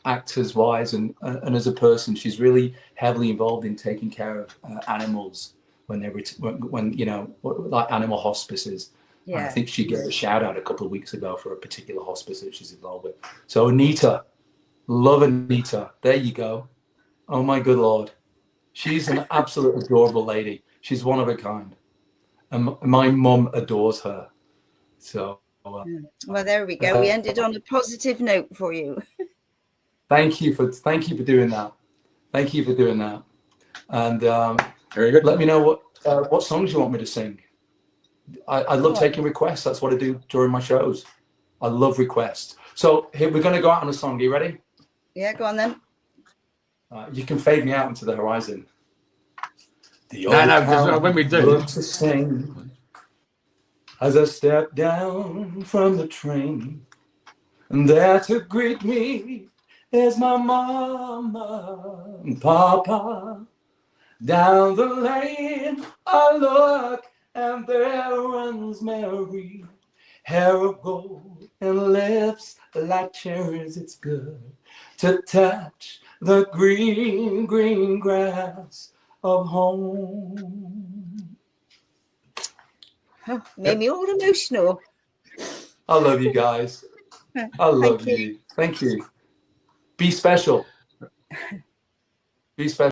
actors wise, and as a person, she's really heavily involved in taking care of animals when you know, like animal hospices. I think she gave a shout out a couple of weeks ago for a particular hospice that she's involved with. So Anita, love Anita. There you go. Oh my good Lord, she's an absolute adorable lady. She's one of a kind, and my mum adores her. So. Well, there we go. We ended on a positive note for you. Thank you for doing that. Thank you for doing that. And Very good. let me know what songs you want me to sing. I love taking requests. That's what I do during my shows. I love requests. So here we're going to go out on a song. Are you ready? Yeah, go on then. You can fade me out into the horizon. The No, because when we do, looks the same as I step down from the train, and there to greet me is my mama and papa. Down the lane I look, and there runs Mary, hair of gold and lips like cherries. It's good to touch the green, green grass of home. Oh, made me all emotional. I love you guys. I love you. Thank you. Be special. Be special.